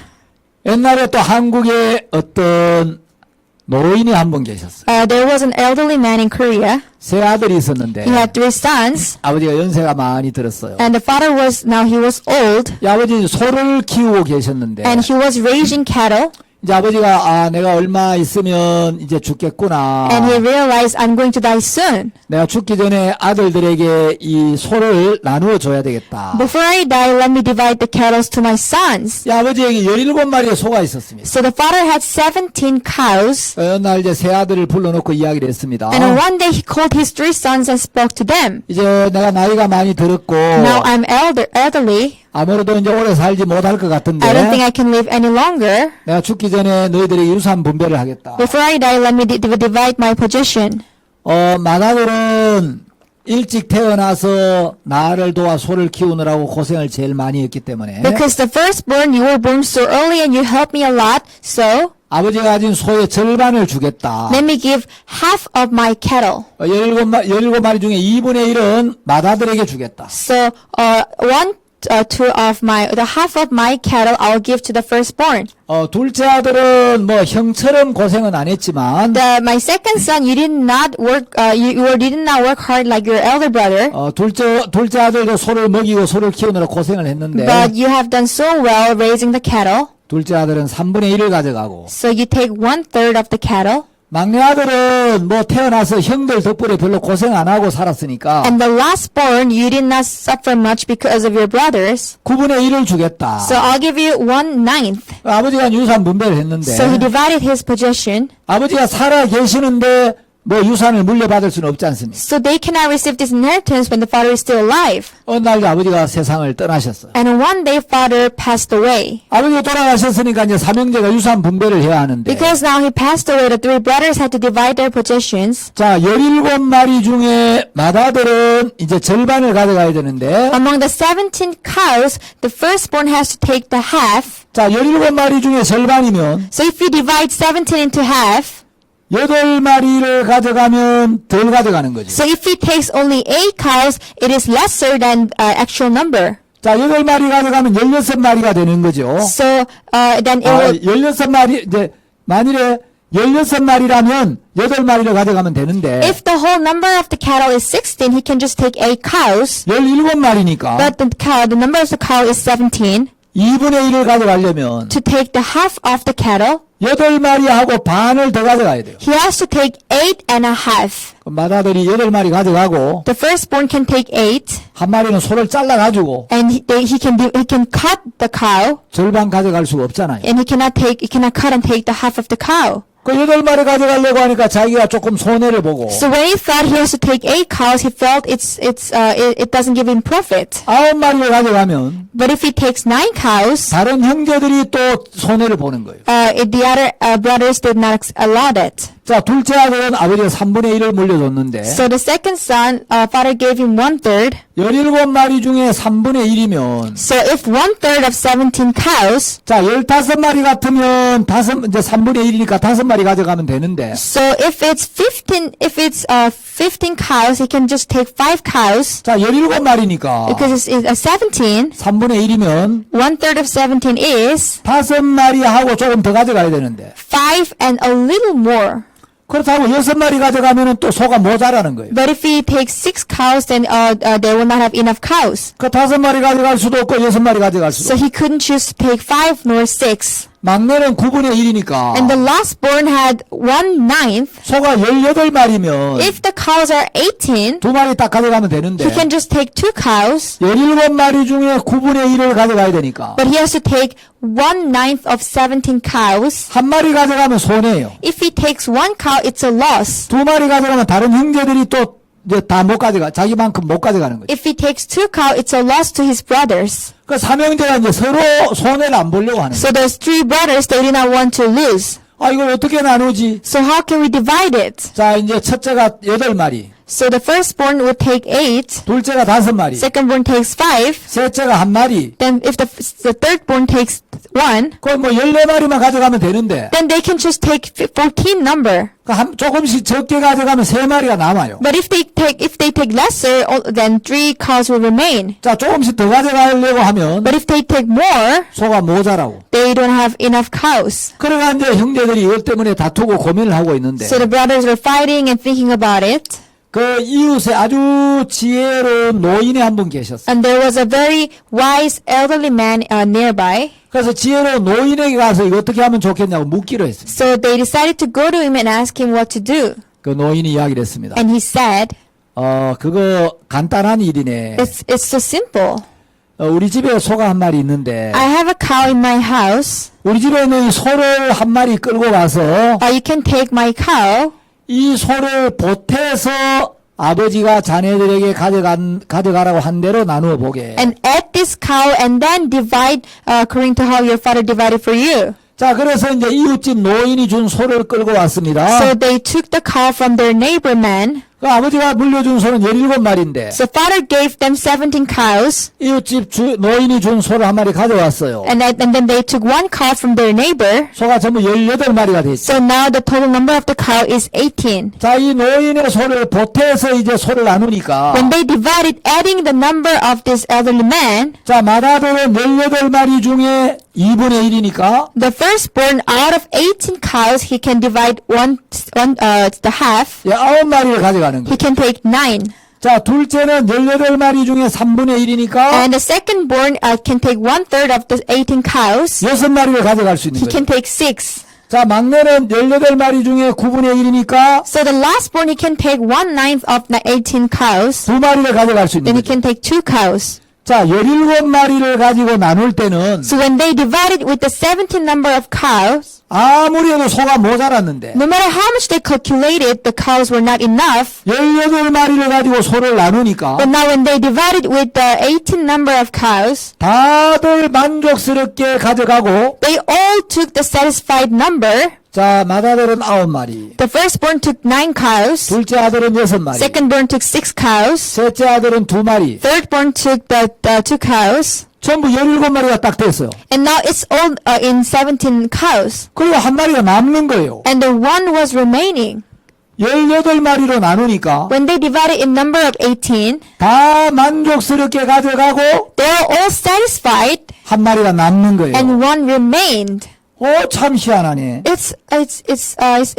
옛날에 또 한국에 어떤 노인이 한 분 계셨어요. There was an elderly man in Korea. 세 아들이 있었는데 He had 3 sons, 아버지가 연세가 많이 들었어요. and the father was, now he was old, 이 아버지는 소를 키우고 계셨는데 and he was raising cattle, 이제 아버지가 내가 얼마 있으면 이제 죽겠구나. and he realized, I'm going to die soon. 내가 죽기 전에 아들들에게 이 소를 나누어 줘야 되겠다. Before I die, let me divide the cattle to my sons. 이 아버지에게 17마리의 소가 있었습니다. So the father had 17 cows, 어느 날 이제 세 아들을 불러놓고 이야기를 했습니다. and on one day he called his 3 sons and spoke to them. 이제 내가 나이가 많이 들었고 Now I'm elderly. 아무래도 이제 오래 살지 못할 것 같은데 I don't think I can live any longer. 내가 죽기 전에 너희들에게 유산 분배를 하겠다. Before I die, let me divide my possession. 마다들은 일찍 태어나서 나를 도와 소를 키우느라고 고생을 제일 많이 했기 때문에 Because the firstborn, you were born so early and you helped me a lot, so 아버지가 가진 소의 절반을 주겠다. let me give half of my cattle. 17마리 중에 2분의 1은 마다들에게 주겠다. So, the half of my cattle I'll give to the firstborn. 둘째 아들은 뭐 형처럼 고생은 안 했지만 My second son, you did not work, did not work hard like your elder brother, 둘째 아들도 소를 먹이고 소를 키우느라 고생을 했는데 but you have done so well raising the cattle. 둘째 아들은 3분의 1을 가져가고 So you take 1/3 of the cattle. 막내 아들은 뭐 태어나서 형들 덕분에 별로 고생 안 하고 살았으니까 And the lastborn, you did not suffer much because of your brothers. 9분의 1을 주겠다. So I'll give you 1/9. 아버지가 유산 분배를 했는데 So he divided his possession. 아버지가 살아 계시는데 뭐 유산을 물려받을 수는 없지 않습니까? So they cannot receive this inheritance when the father is still alive. 어느 날 아버지가 세상을 떠나셨어요. And one day father passed away. 아버지가 돌아가셨으니까 이제 삼형제가 유산 분배를 해야 하는데 Because now he passed away, the 3 brothers had to divide their possessions. 자 17마리 중에 마다들은 이제 절반을 가져가야 되는데 Among the 17 cows, the firstborn has to take the half. 자 17마리 중에 절반이면 So if you divide 17 into half, 8마리를 가져가면 덜 가져가는 거죠. so if he takes only 8 cows, it is lesser than actual number. 자 8마리 가져가면 16마리가 되는 거죠. So then it will 16마리 이제 만일에 16마리라면 8마리를 가져가면 되는데 if the whole number of the cattle is 16, he can just take 8 cows. 17마리니까 But the number of the cow is 17. 2분의 1을 가져가려면 To take the half of the cattle, 8마리하고 반을 더 가져가야 돼요. he has to take 8.5. 마다들이 8마리 가져가고 The firstborn can take 8, 한 마리는 소를 잘라가지고 and he can cut the cow, 절반 가져갈 수가 없잖아요. and he cannot cut and take the half of the cow. 그 8마리 가져가려고 하니까 자기가 조금 손해를 보고 So when he thought he has to take 8 cows, he felt it doesn't give him profit. 9마리를 가져가면 But if he takes 9 cows, 다른 형제들이 또 손해를 보는 거예요. the other brothers did not allow that. 자, 둘째 아들은 아버지가 3분의 1을 물려줬는데 So the second son, father gave him 1/3. 17마리 중에 3분의 1이면 So if 1/3 of 17 cows, 자, 15마리 같으면 이제 3분의 1이니까 5마리 가져가면 되는데 so if it's 15 cows, he can just take 5 cows 자, 17마리니까 because it's 17. 3분의 1이면 1/3 of 17 is 5마리 하고 조금 더 가져가야 되는데 5 and a little more. 그렇다고 6마리 가져가면은 또 소가 모자라는 거예요. But if he takes 6 cows, then they will not have enough cows. 그 5마리 가져갈 수도 없고 6마리 가져갈 수도 So he couldn't choose to take 5 nor 6. 막내는 9분의 1이니까 And the last born had 1/9. 소가 18마리면 If the cows are 18, 2마리 딱 가져가면 되는데 he can just take 2 cows, 17마리 중에 9분의 1을 가져가야 되니까 but he has to take 1/9 of 17 cows. 한 마리 가져가면 손해예요. If he takes 1 cow, it's a loss. 2마리 가져가면 다른 형제들이 또 이제 다 못 가져가 자기만큼 못 가져가는 거죠. If he takes 2 cow, it's a loss to his brothers. 그 삼형제가 이제 서로 손해를 안 보려고 하는 거예요. So those 3 brothers, they did not want to lose. 아, 이걸 어떻게 나누지? So how can we divide it? 자, 이제 첫째가 8마리, So the firstborn would take 8, 둘째가 5마리, secondborn takes 5, 셋째가 1마리. then if the thirdborn takes 1, 그럼 뭐 14마리만 가져가면 되는데 then they can just take 14 number. 조금씩 적게 가져가면 3마리가 남아요. But if they take lesser, then 3 cows will remain. 자, 조금씩 더 가져가려고 하면 But if they take more, 소가 모자라고. they don't have enough cows. 그러니까 이제 형제들이 이것 때문에 다투고 고민을 하고 있는데 So the brothers are fighting and thinking about it. 그 이웃에 아주 지혜로운 노인이 한 분 계셨어요. And there was a very wise elderly man nearby. 그래서 지혜로운 노인에게 가서 이거 어떻게 하면 좋겠냐고 묻기로 했어요. So they decided to go to him and ask him what to do. 그 노인이 이야기를 했습니다. And he said, 그거 간단한 일이네. it's so simple. 우리 집에 소가 한 마리 있는데 I have a cow in my house. 우리 집에 있는 이 소를 한 마리 끌고 가서 You can take my cow. 이 소를 보태서 아버지가 자네들에게 가져가라고 한 대로 나누어 보게. And add this cow and then divide according to how your father divided for you. 자, 그래서 이제 이웃집 노인이 준 소를 끌고 왔습니다. So they took the cow from their neighbor man. 그 아버지가 물려준 소는 17마리인데 So father gave them 17 cows. 이웃집 노인이 준 소를 한 마리 가져왔어요. And then they took 1 cow from their neighbor. 소가 전부 18마리가 됐죠. So now the total number of the cow is 18. 자, 이 노인의 소를 보태서 이제 소를 나누니까 When they divided, adding the number of this elderly man, 자, 마다들은 18마리 중에 2분의 1이니까 the firstborn out of 18 cows, he can divide the half. 9마리를 가져가는 He 거예요. can take 9. 자, 둘째는 18마리 중에 3분의 1이니까 And the secondborn can take 1/3 of the 18 cows. 6마리를 가져갈 수 있는 He 거예요. can take 6. 자, 막내는 18마리 중에 9분의 1이니까 So the lastborn, he can take 1/9 of the 18 cows. 2마리를 가져갈 수 Then 있는 he 거죠. can take 2 cows. 자, 17마리를 가지고 나눌 때는 So when they divided with the 17 number of cows, 아무리 해도 소가 모자랐는데 no matter how much they calculated, the cows were not enough. 18마리를 가지고 소를 나누니까 But now when they divided with the 18 number of cows, 다들 만족스럽게 가져가고 they all took the satisfied number. 자, 맏아들은 9마리, The firstborn took 9 cows. 둘째 아들은 6마리, Secondborn took 6 cows. 셋째 아들은 2마리, Thirdborn took the 2 cows. 전부 17마리가 딱 됐어요. And now it's all in 17 cows. 그리고 한 마리가 남는 거예요. And the one was remaining. 18마리로 나누니까 When they divided in number of 18, 다 만족스럽게 가져가고 they are all satisfied 한 마리가 남는 거예요. and one remained. 참 희한하네. It's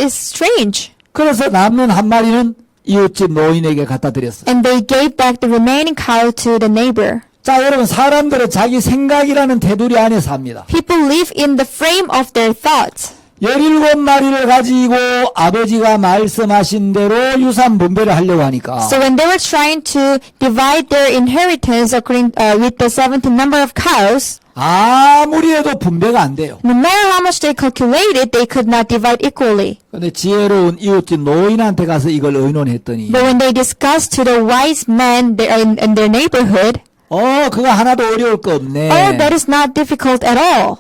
strange. 그래서 남는 한 마리는 이웃집 노인에게 갖다 드렸어요. And they gave back the remaining cow to the neighbor. 자, 여러분, 사람들은 자기 생각이라는 테두리 안에 삽니다. People live in the frame of their thoughts. 17마리를 가지고 아버지가 말씀하신 대로 유산 분배를 하려고 하니까 So when they were trying to divide their inheritance according with the 17 number of cows, 아무리 해도 분배가 안 돼요. No matter how much they calculated, they could not divide equally. 근데 지혜로운 이웃집 노인한테 가서 이걸 의논했더니 But when they discussed to the wise men there in their neighborhood, 그거 하나도 어려울 거 없네. oh, that is not difficult at all.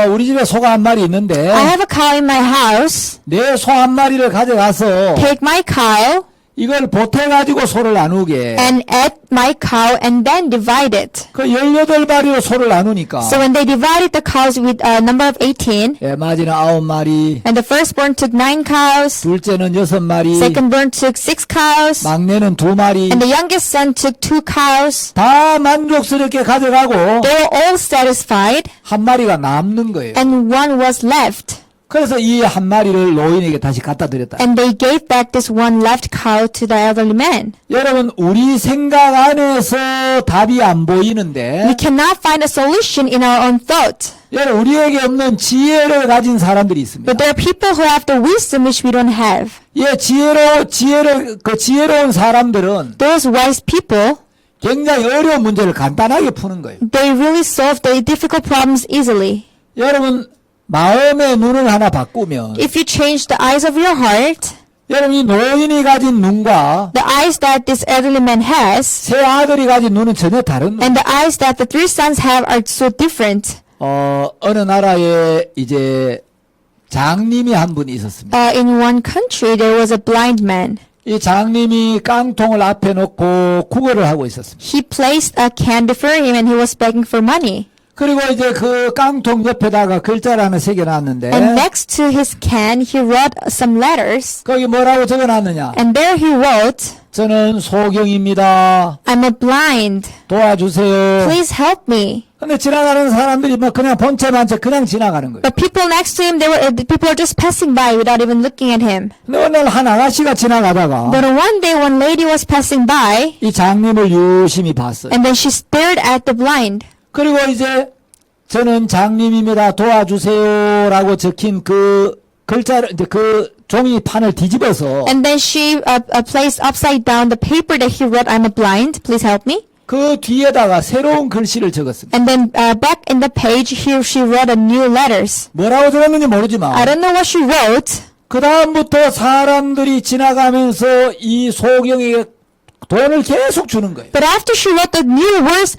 우리 집에 소가 한 마리 있는데 I have a cow in my house. 내 소 한 마리를 가져가서 Take my cow 이걸 보태가지고 소를 나누게. and add my cow and then divide it. 그 18마리로 소를 나누니까 So when they divided the cows with a number of 18, 마지는 9마리, and the firstborn took 9 cows, 둘째는 6마리, secondborn took 6 cows, 막내는 2마리, and the youngest son took 2 cows. 다 만족스럽게 가져가고 They were all satisfied, 한 마리가 남는 거예요. and one was left. 그래서 이 한 마리를 노인에게 다시 갖다 드렸다. And they gave back this one left cow to the elderly man. 여러분, 우리 생각 안에서 답이 안 보이는데 We cannot find a solution in our own thought. 여러분, 우리에게 없는 지혜를 가진 사람들이 있습니다. But there are people who have the wisdom which we don't have. 지혜로운 사람들은 Those wise people, 굉장히 어려운 문제를 간단하게 푸는 거예요. they really solve the difficult problems easily. 여러분, 마음의 눈을 하나 바꾸면 If you change the eyes of your heart, 여러분, 이 노인이 가진 눈과 the eyes that this elderly man has, 새 아들이 가진 눈은 전혀 다른 눈. and the eyes that the 3 sons have are so different. 어느 나라에 이제 장님이 한 분이 있었습니다. In one country, there was a blind man. 이 장님이 깡통을 앞에 놓고 구걸을 하고 있었습니다. He placed a can before him and he was begging for money. 그리고 이제 그 깡통 옆에다가 글자를 하나 새겨놨는데 And next to his can, he wrote some letters. 거기 뭐라고 적어놨느냐? And there he wrote, 저는 소경입니다. I'm a blind. 도와주세요. Please help me. 근데 지나가는 사람들이 뭐 그냥 본체만 채 그냥 지나가는 거예요. But people next to him, the people are just passing by without even looking at him. 근데 어느 날 한 아가씨가 지나가다가 But one day, one lady was passing by, 이 장님을 유심히 봤어요. and then she stared at the blind. 그리고 이제 저는 장님입니다. 도와주세요라고 적힌 그 글자를 이제 그 종이판을 뒤집어서 And then she placed upside down the paper that he wrote, I'm a blind. Please help me. 그 뒤에다가 새로운 글씨를 적었습니다. And then back in the page, here she wrote a new letters. 뭐라고 적었는지 I 모르지만 don't know what she wrote. 그 다음부터 사람들이 지나가면서 이 소경에게 돈을 계속 주는 거예요. But after she wrote the new words,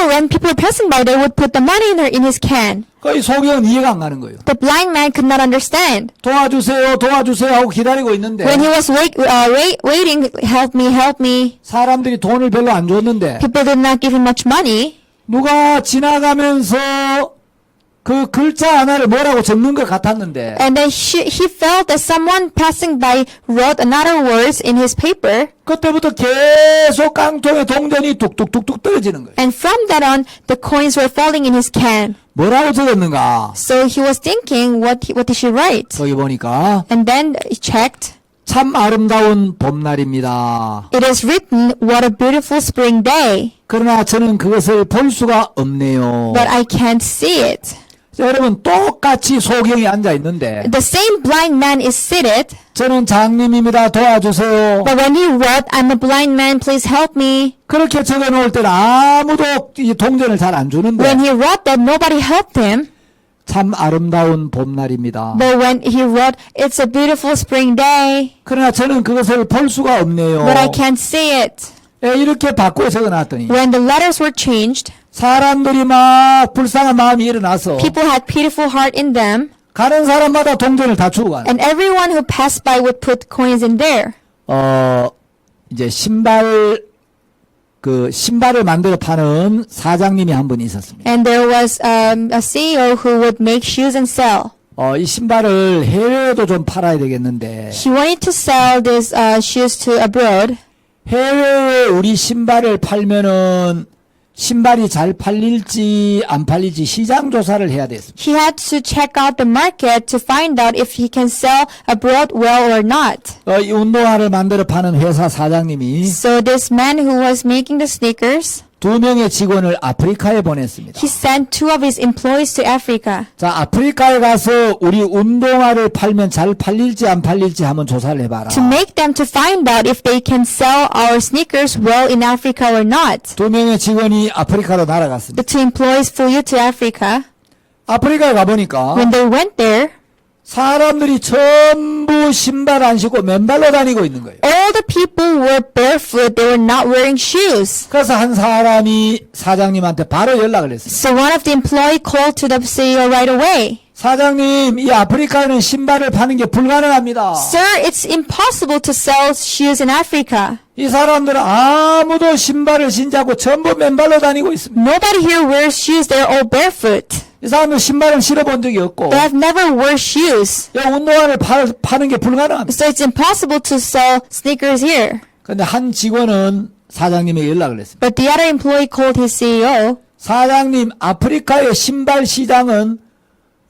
when people were passing by, they would put the money in his can. 그 소경은 이해가 안 가는 거예요. The blind man could not understand. 도와주세요, 도와주세요 하고 기다리고 있는데 When he was waiting, help me, 사람들이 돈을 별로 안 줬는데 people did not give him much money. 누가 지나가면서 그 글자 하나를 뭐라고 적는 것 같았는데 And then he felt that someone passing by wrote another words in his paper. 그때부터 계속 깡통에 동전이 뚝뚝뚝뚝 떨어지는 거예요. And from that on, the coins were falling in his can. 뭐라고 적었는가? So he was thinking, what did she write? 거기 보니까 And then he checked. 참 아름다운 봄날입니다. It is written, what a beautiful spring day. 그러나 저는 그것을 볼 수가 없네요. But I can't see it. 자, 여러분 똑같이 소경이 앉아 있는데 The same blind man is seated, 저는 장님입니다. 도와주세요. but when he wrote, I'm a blind man, please help me. 그렇게 적어놓을 때는 아무도 이 동전을 잘 안 주는데 When he wrote that, nobody helped him. 참 아름다운 봄날입니다. But when he wrote, it's a beautiful spring day, 그러나 저는 그것을 볼 수가 없네요. but I can't see it. 예, 이렇게 바꾸어 적어놨더니 When the letters were changed, 사람들이 막 불쌍한 마음이 일어나서 people had pitiful heart in them, 가는 사람마다 동전을 다 주고 가는. and everyone who passed by would put coins in there. 이제 신발을 만들어 파는 사장님이 한 분이 있었습니다. And there was a CEO who would make shoes and sell. 이 신발을 해외에도 좀 팔아야 되겠는데 He wanted to sell these shoes to abroad. 해외에 우리 신발을 팔면은 신발이 잘 팔릴지 안 팔릴지 시장 조사를 해야 됐습니다. He had to check out the market to find out if he can sell abroad well or not. 이 운동화를 만들어 파는 회사 사장님이 So this man who was making the sneakers, 두 명의 직원을 아프리카에 보냈습니다. He sent 2 of his employees to Africa 자, 아프리카에 가서 우리 운동화를 팔면 잘 팔릴지 안 팔릴지 한번 조사를 해봐라. to make them to find out if they can sell our sneakers well in Africa or not. 두 명의 직원이 아프리카로 날아갔습니다. The 2 employees flew to Africa. 아프리카에 가보니까 When they went there, 사람들이 전부 신발 안 신고 맨발로 다니고 있는 거예요. all the people were barefoot. They were not wearing shoes. 그래서 한 사람이 사장님한테 바로 연락을 했어요. So one of the employee called to the CEO right away. 사장님, 이 아프리카는 신발을 파는 게 불가능합니다. Sir, it's impossible to sell shoes in Africa. 이 사람들은 아무도 신발을 신지 않고 전부 맨발로 다니고 있습니다. Nobody here wears shoes. They're all barefoot. 이 사람들 신발을 신어본 적이 없고 They have never worn shoes. 이 운동화를 파는 게 불가능합니다. So it's impossible to sell sneakers here. 그런데 한 직원은 사장님에게 연락을 했습니다. But the other employee called his CEO. 사장님, 아프리카의 신발 시장은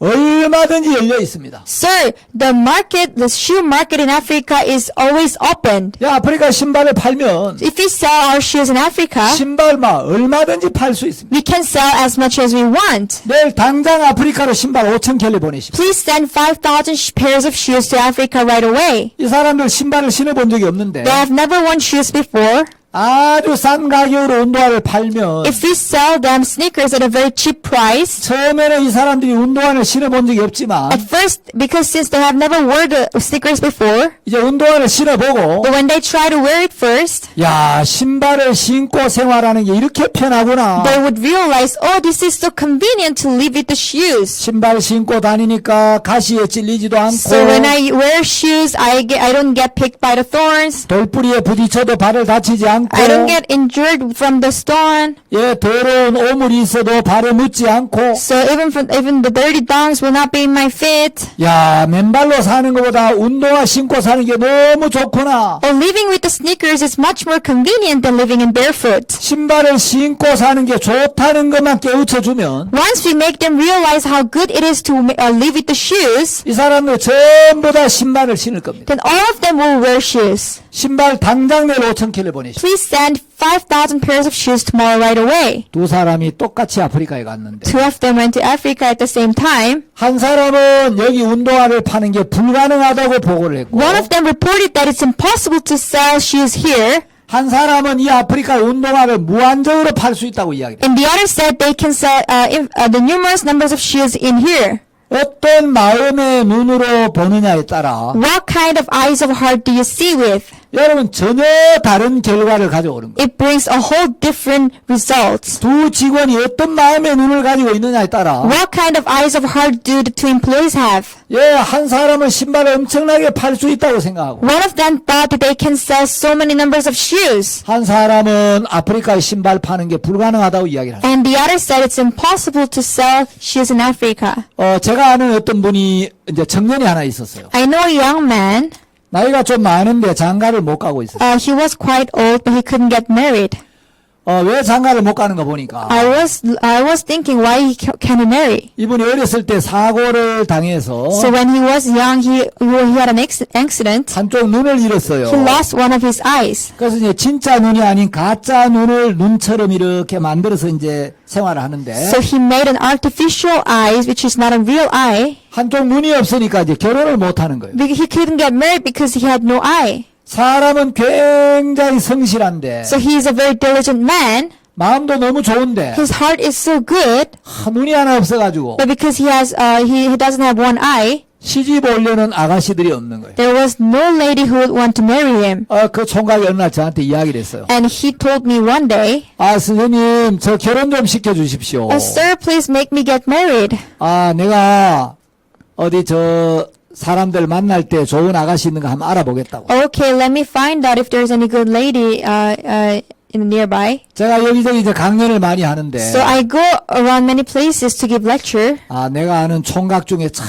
얼마든지 열려 있습니다. Sir, the shoe market in Africa is always open. 야, 아프리카 신발을 팔면 If we sell our shoes in Africa, 신발만 얼마든지 팔 수 있습니다. we can sell as much as we want. 내일 당장 아프리카로 신발 5,000켤레 보내십시오. Please send 5,000 pairs of shoes to Africa right away. 이 사람들 신발을 신어본 적이 없는데 They have never worn shoes before. 아주 싼 가격으로 운동화를 팔면 If we sell them sneakers at a very cheap price, 처음에는 이 사람들이 운동화를 신어본 적이 없지만 at first, because since they have never worn the sneakers before, 이제 운동화를 신어보고 but when they try to wear it first, 야, 신발을 신고 생활하는 게 이렇게 편하구나. they would realize, oh, this is so convenient to live with the shoes. 신발 신고 다니니까 가시에 찔리지도 않고 So when I wear shoes, I don't get picked by the thorns. 돌뿌리에 부딪혀도 발을 다치지 않고 I don't get injured from the stone. 예, 더러운 오물이 있어도 발에 묻지 않고 So even the dirty dunks will not be in my feet. 야, 맨발로 사는 것보다 운동화 신고 사는 게 너무 좋구나. Or living with the sneakers is much more convenient than living in barefoot. 신발을 신고 사는 게 좋다는 것만 깨우쳐주면 Once we make them realize how good it is to live with the shoes, 이 사람들 전부 다 신발을 신을 겁니다. then all of them will wear shoes. 신발 당장 내일 5,000켤레 보내십시오. Please send 5,000 pairs of shoes tomorrow right away. 두 사람이 똑같이 아프리카에 갔는데 2 of them went to Africa at the same time. 한 사람은 여기 운동화를 파는 게 불가능하다고 보고를 했고 One of them reported that it's impossible to sell shoes here, 한 사람은 이 아프리카 운동화를 무한정으로 팔 수 있다고 이야기를 and the other said they can sell the numerous numbers of shoes in here. 어떤 마음의 눈으로 보느냐에 따라 What kind of eyes of heart do you see with? 여러분 전혀 다른 결과를 가져오는 거예요. It brings a whole different results. 두 직원이 어떤 마음의 눈을 가지고 있느냐에 따라 What kind of eyes of heart do the 2 employees have? 예, 한 사람은 신발을 엄청나게 팔 수 있다고 생각하고 One of them thought that they can sell so many numbers of shoes, 한 사람은 아프리카에 신발 파는 게 불가능하다고 이야기를 합니다. and the other said it's impossible to sell shoes in Africa. 제가 아는 어떤 분이 이제 청년이 하나 있었어요. I know a young man. 나이가 좀 많은데 장가를 못 가고 있어요. He was quite old, but he couldn't get married. 왜 장가를 못 가는 거 보니까 I was thinking why can he marry? 이분이 어렸을 때 사고를 당해서 So when he was young, he had an accident. 한쪽 눈을 잃었어요. He lost one of his eyes. 그래서 이제 진짜 눈이 아닌 가짜 눈을 눈처럼 이렇게 만들어서 이제 생활을 하는데 So he made an artificial eye, which is not a real eye. 한쪽 눈이 없으니까 이제 결혼을 못 하는 거예요. He couldn't get married because he had no eye. 사람은 굉장히 성실한데 So he is a very diligent man. 마음도 너무 좋은데 His heart is so good, 눈이 하나 없어가지고 but because he doesn't have one eye, 시집 오려는 아가씨들이 없는 거예요. there was no lady who would want to marry him. 그 총각이 어느 날 저한테 이야기를 했어요. And he told me one day, 선생님 저 결혼 좀 시켜주십시오. Sir, please make me get married. 내가 어디 사람들 만날 때 좋은 아가씨 있는가 한번 알아보겠다고. Okay, let me find out if there's any good lady in nearby. 제가 여기저기 이제 강연을 많이 하는데 So I go around many places to give lecture. 내가 아는 총각 중에 참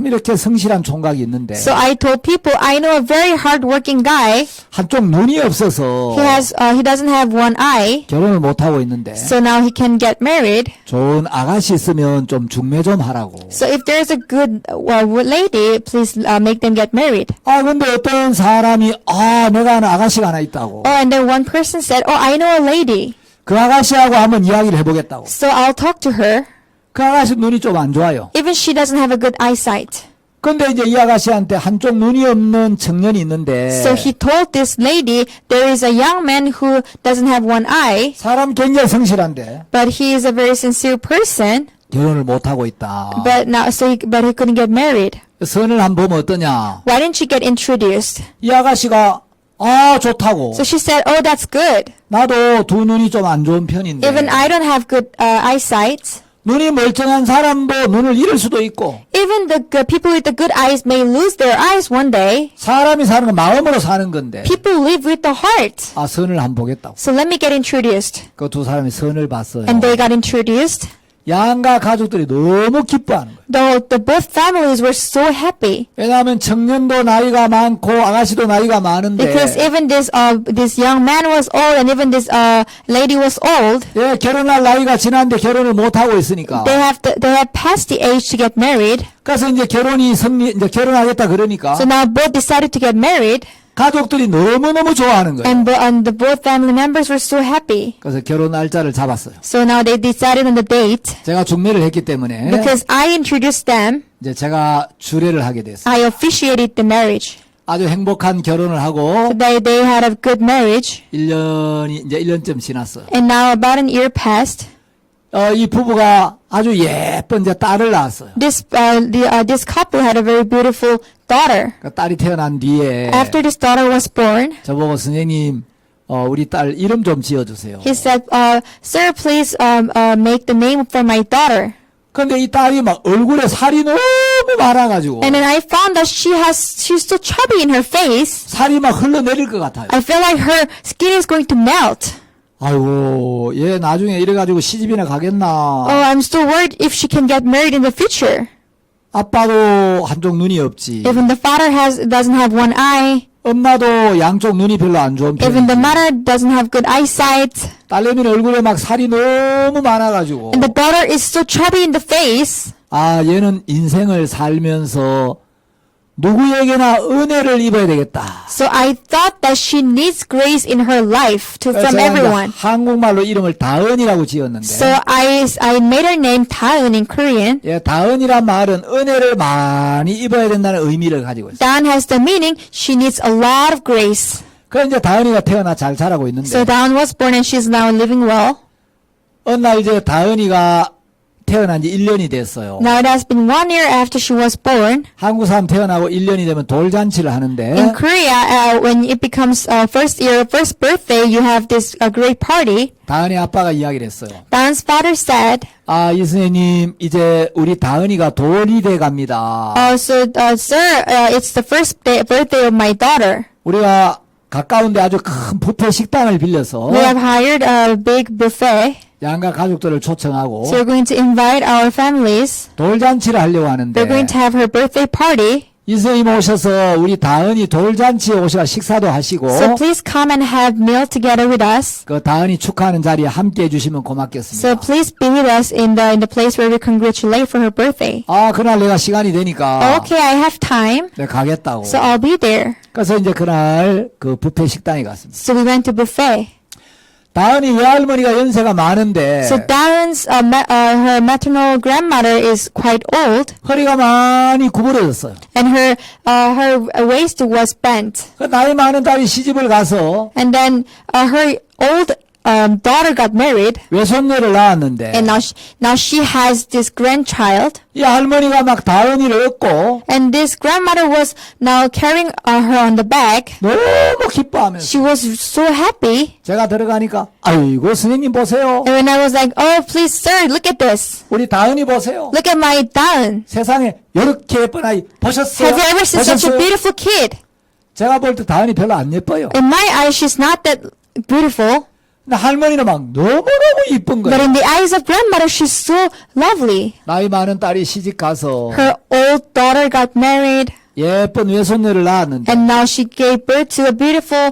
이렇게 성실한 총각이 있는데 So I told people, I know a very hardworking guy. 한쪽 눈이 없어서 He doesn't have one eye. 결혼을 못 하고 있는데 So now he can get married. 좋은 아가씨 있으면 좀 중매 좀 하라고. So if there's a good lady, please make them get married. 근데 어떤 사람이 내가 아는 아가씨가 하나 있다고. Oh, and then one person said, oh, I know a lady. 그 아가씨하고 한번 이야기를 해보겠다고. So I'll talk to her. 그 아가씨 눈이 좀 안 좋아요. Even she doesn't have a good eyesight. 근데 이제 이 아가씨한테 한쪽 눈이 없는 청년이 있는데 So he told this lady there is a young man who doesn't have one eye, 사람 굉장히 성실한데 but he is a very sincere person, 결혼을 못하고 있다. but he couldn't get married. 선을 한번 보면 어떠냐. Why didn't she get introduced? 이 아가씨가 아 좋다고. So she said, oh, that's good. 나도 두 눈이 좀 안 좋은 편인데 Even I don't have good eyesight. 눈이 멀쩡한 사람도 눈을 잃을 수도 있고 Even the good people with the good eyes may lose their eyes one day. 사람이 사는 건 마음으로 사는 건데 People live with the heart. 아 선을 한번 보겠다고. So let me get introduced. 그 두 사람이 선을 봤어요. And they got introduced. 양가 가족들이 너무 기뻐하는 거예요. The both families were so happy. 왜냐하면 청년도 나이가 많고 아가씨도 나이가 많은데 Because even this young man was old and even this lady was old. 예, 결혼할 나이가 지났는데 결혼을 못 하고 있으니까. They have passed the age to get married. 그래서 이제 이제 결혼하겠다 그러니까 So now both decided to get married, 가족들이 너무너무 좋아하는 거예요. and the both family members were so happy. 그래서 결혼 날짜를 잡았어요. So now they decided on the date. 제가 중매를 했기 때문에 Because I introduced them, 이제 제가 주례를 하게 됐어요. I officiated the marriage. 아주 행복한 결혼을 하고 So they had a good marriage. 1년쯤 지났어요. And now about an year passed. 이 부부가 아주 예쁜 이제 딸을 낳았어요. This couple had a very beautiful daughter. 그 딸이 태어난 뒤에 After this daughter was born, 저보고 선생님 우리 딸 이름 좀 지어주세요. he said, "Sir, please make the name for my daughter." 근데 이 딸이 막 얼굴에 살이 너무 많아가지고 And then I found that she's so chubby in her face. 살이 막 흘러내릴 것 같아요. I feel like her skin is going to melt. 아이고 얘 나중에 이래가지고 시집이나 가겠나. Oh, I'm so worried if she can get married in the future. 아빠도 한쪽 눈이 없지. Even the father doesn't have one eye. 엄마도 양쪽 눈이 별로 안 좋은 Even the 편이지. mother doesn't have good eyesight. 딸내미는 얼굴에 막 살이 너무 많아가지고 And the daughter is so chubby in the face. 아 얘는 인생을 살면서 누구에게나 은혜를 입어야 되겠다. So I thought that she needs grace in her life from 제가 이제 everyone. 한국말로 이름을 다은이라고 지었는데 So I made her name Daeun in Korean. 예, 다은이란 말은 은혜를 많이 입어야 된다는 의미를 가지고 있어요. Daeun has the meaning she needs a lot of grace. 그래서 이제 다은이가 태어나 잘 자라고 있는데 So Daeun was born and she's now living well. 어느 날 이제 다은이가 태어난 지 1년이 됐어요. Now it has been 1 year after she was born. 한국 사람 태어나고 1년이 되면 돌잔치를 하는데 In Korea, when it becomes first birthday, you have this great party. 다은이 아빠가 이야기를 했어요. Daeun's father said, 아, 이 선생님 이제 우리 다은이가 돌이 돼 갑니다. Sir, it's the first birthday of my daughter. 우리가 가까운데 아주 큰 뷔페 식당을 빌려서 We have hired a big buffet. 양가 가족들을 초청하고 So we're going to invite our families. 돌잔치를 하려고 하는데 We're going to have her birthday party. 이 선생님 오셔서 우리 다은이 돌잔치에 오셔서 식사도 하시고 So please come and have meal together with us. 그 다은이 축하하는 자리에 함께 해주시면 So 고맙겠습니다. please be with us in the place where we congratulate for her birthday. 아, 그날 내가 시간이 되니까 Okay, I have time. 내가 가겠다고. So I'll be there. 그래서 이제 그날 그 뷔페 식당에 갔습니다. So we went to buffet. 다은이 외할머니가 연세가 많은데 So Daeun's her maternal grandmother is quite old, 허리가 많이 구부러졌어요. and her waist was bent. 그 나이 많은 딸이 시집을 가서 And then her old daughter got married, 외손녀를 낳았는데 and now she has this grandchild. 이 할머니가 막 다은이를 업고 And this grandmother was now carrying her on the back. 너무 기뻐하면서 She was so happy. 제가 들어가니까 아이고 선생님 보세요. And when I was like, oh, please, sir, look at this. 우리 다은이 보세요. Look at my Daeun. 세상에 이렇게 예쁜 아이 보셨어요? Have you ever seen such a beautiful kid? 제가 볼 때 다은이 별로 안 예뻐요. In my eyes, she's not that beautiful. 근데 할머니는 막 너무너무 이쁜 But 거예요. in the eyes of grandmother, she's so lovely. 나이 많은 딸이 시집 가서 Her old daughter got married, 예쁜 외손녀를 낳았는데 and now she gave birth to a beautiful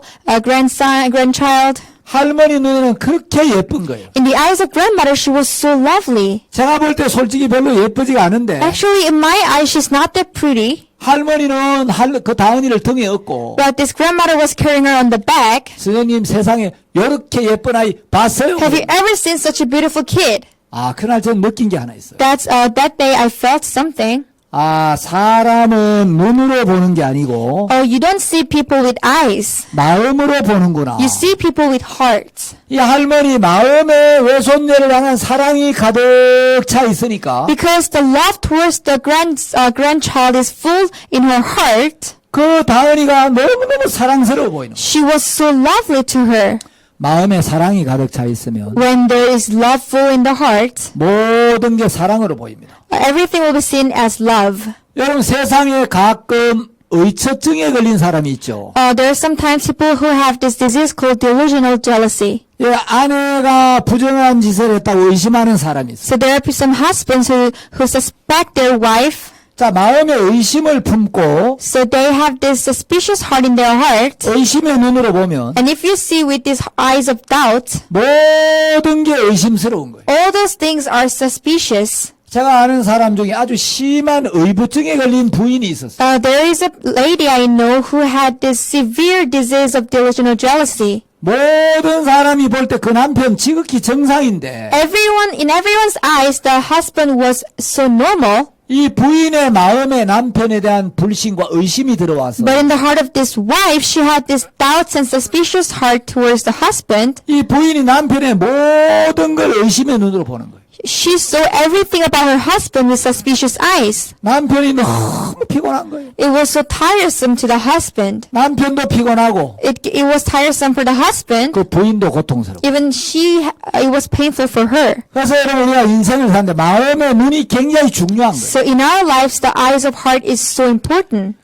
grandchild. 할머니 눈에는 그렇게 예쁜 거예요. In the eyes of grandmother, she was so lovely. 제가 볼 때 솔직히 별로 예쁘지가 않은데 Actually, in my eyes, she's not that pretty. 할머니는 그 다은이를 등에 업고 But this grandmother was carrying her on the back. 선생님 세상에 이렇게 예쁜 아이 봤어요? Have you ever seen such a beautiful kid? 아, 그날 전 느낀 게 하나 있어요. That day I felt something. 아, 사람은 눈으로 보는 게 아니고 Oh, you don't see people with eyes. 마음으로 보는구나. You see people with hearts. 이 할머니 마음에 외손녀를 향한 사랑이 가득 차 있으니까 Because the love towards the grandchild is full in her heart, 그 다은이가 너무너무 사랑스러워 보이는 거예요. she was so lovely to her. 마음에 사랑이 가득 차 있으면 When there is love full in the heart, 모든 게 사랑으로 보입니다. everything will be seen as love. 여러분 세상에 가끔 의처증에 걸린 사람이 있죠. There are sometimes people who have this disease called delusional jealousy. 예, 아내가 부정한 짓을 했다고 의심하는 사람이 있어요. So there are some husbands who suspect their wife. 자, 마음에 의심을 품고 So they have this suspicious heart in their heart. 의심의 눈으로 보면 And if you see with these eyes of doubt, 모든 게 의심스러운 거예요. all those things are suspicious. 제가 아는 사람 중에 아주 심한 의부증에 걸린 부인이 있었어요. There is a lady I know who had this severe disease of delusional jealousy. 모든 사람이 볼 때 그 남편 지극히 정상인데 In everyone's eyes, the husband was so normal. 이 부인의 마음에 남편에 대한 불신과 의심이 들어와서 But in the heart of this wife, she had this doubts and suspicious heart towards the husband. 이 부인이 남편의 모든 걸 의심의 눈으로 보는 거예요. She saw everything about her husband with suspicious eyes. 남편이 너무 피곤한 거예요. It was so tiresome to the husband. 남편도 피곤하고 It was tiresome for the husband. 그 부인도 고통스러워. Even it was painful for her. 그래서 여러분 우리가 인생을 사는데 마음의 눈이 굉장히 중요한 거예요. So in our lives, the eyes of heart is so important.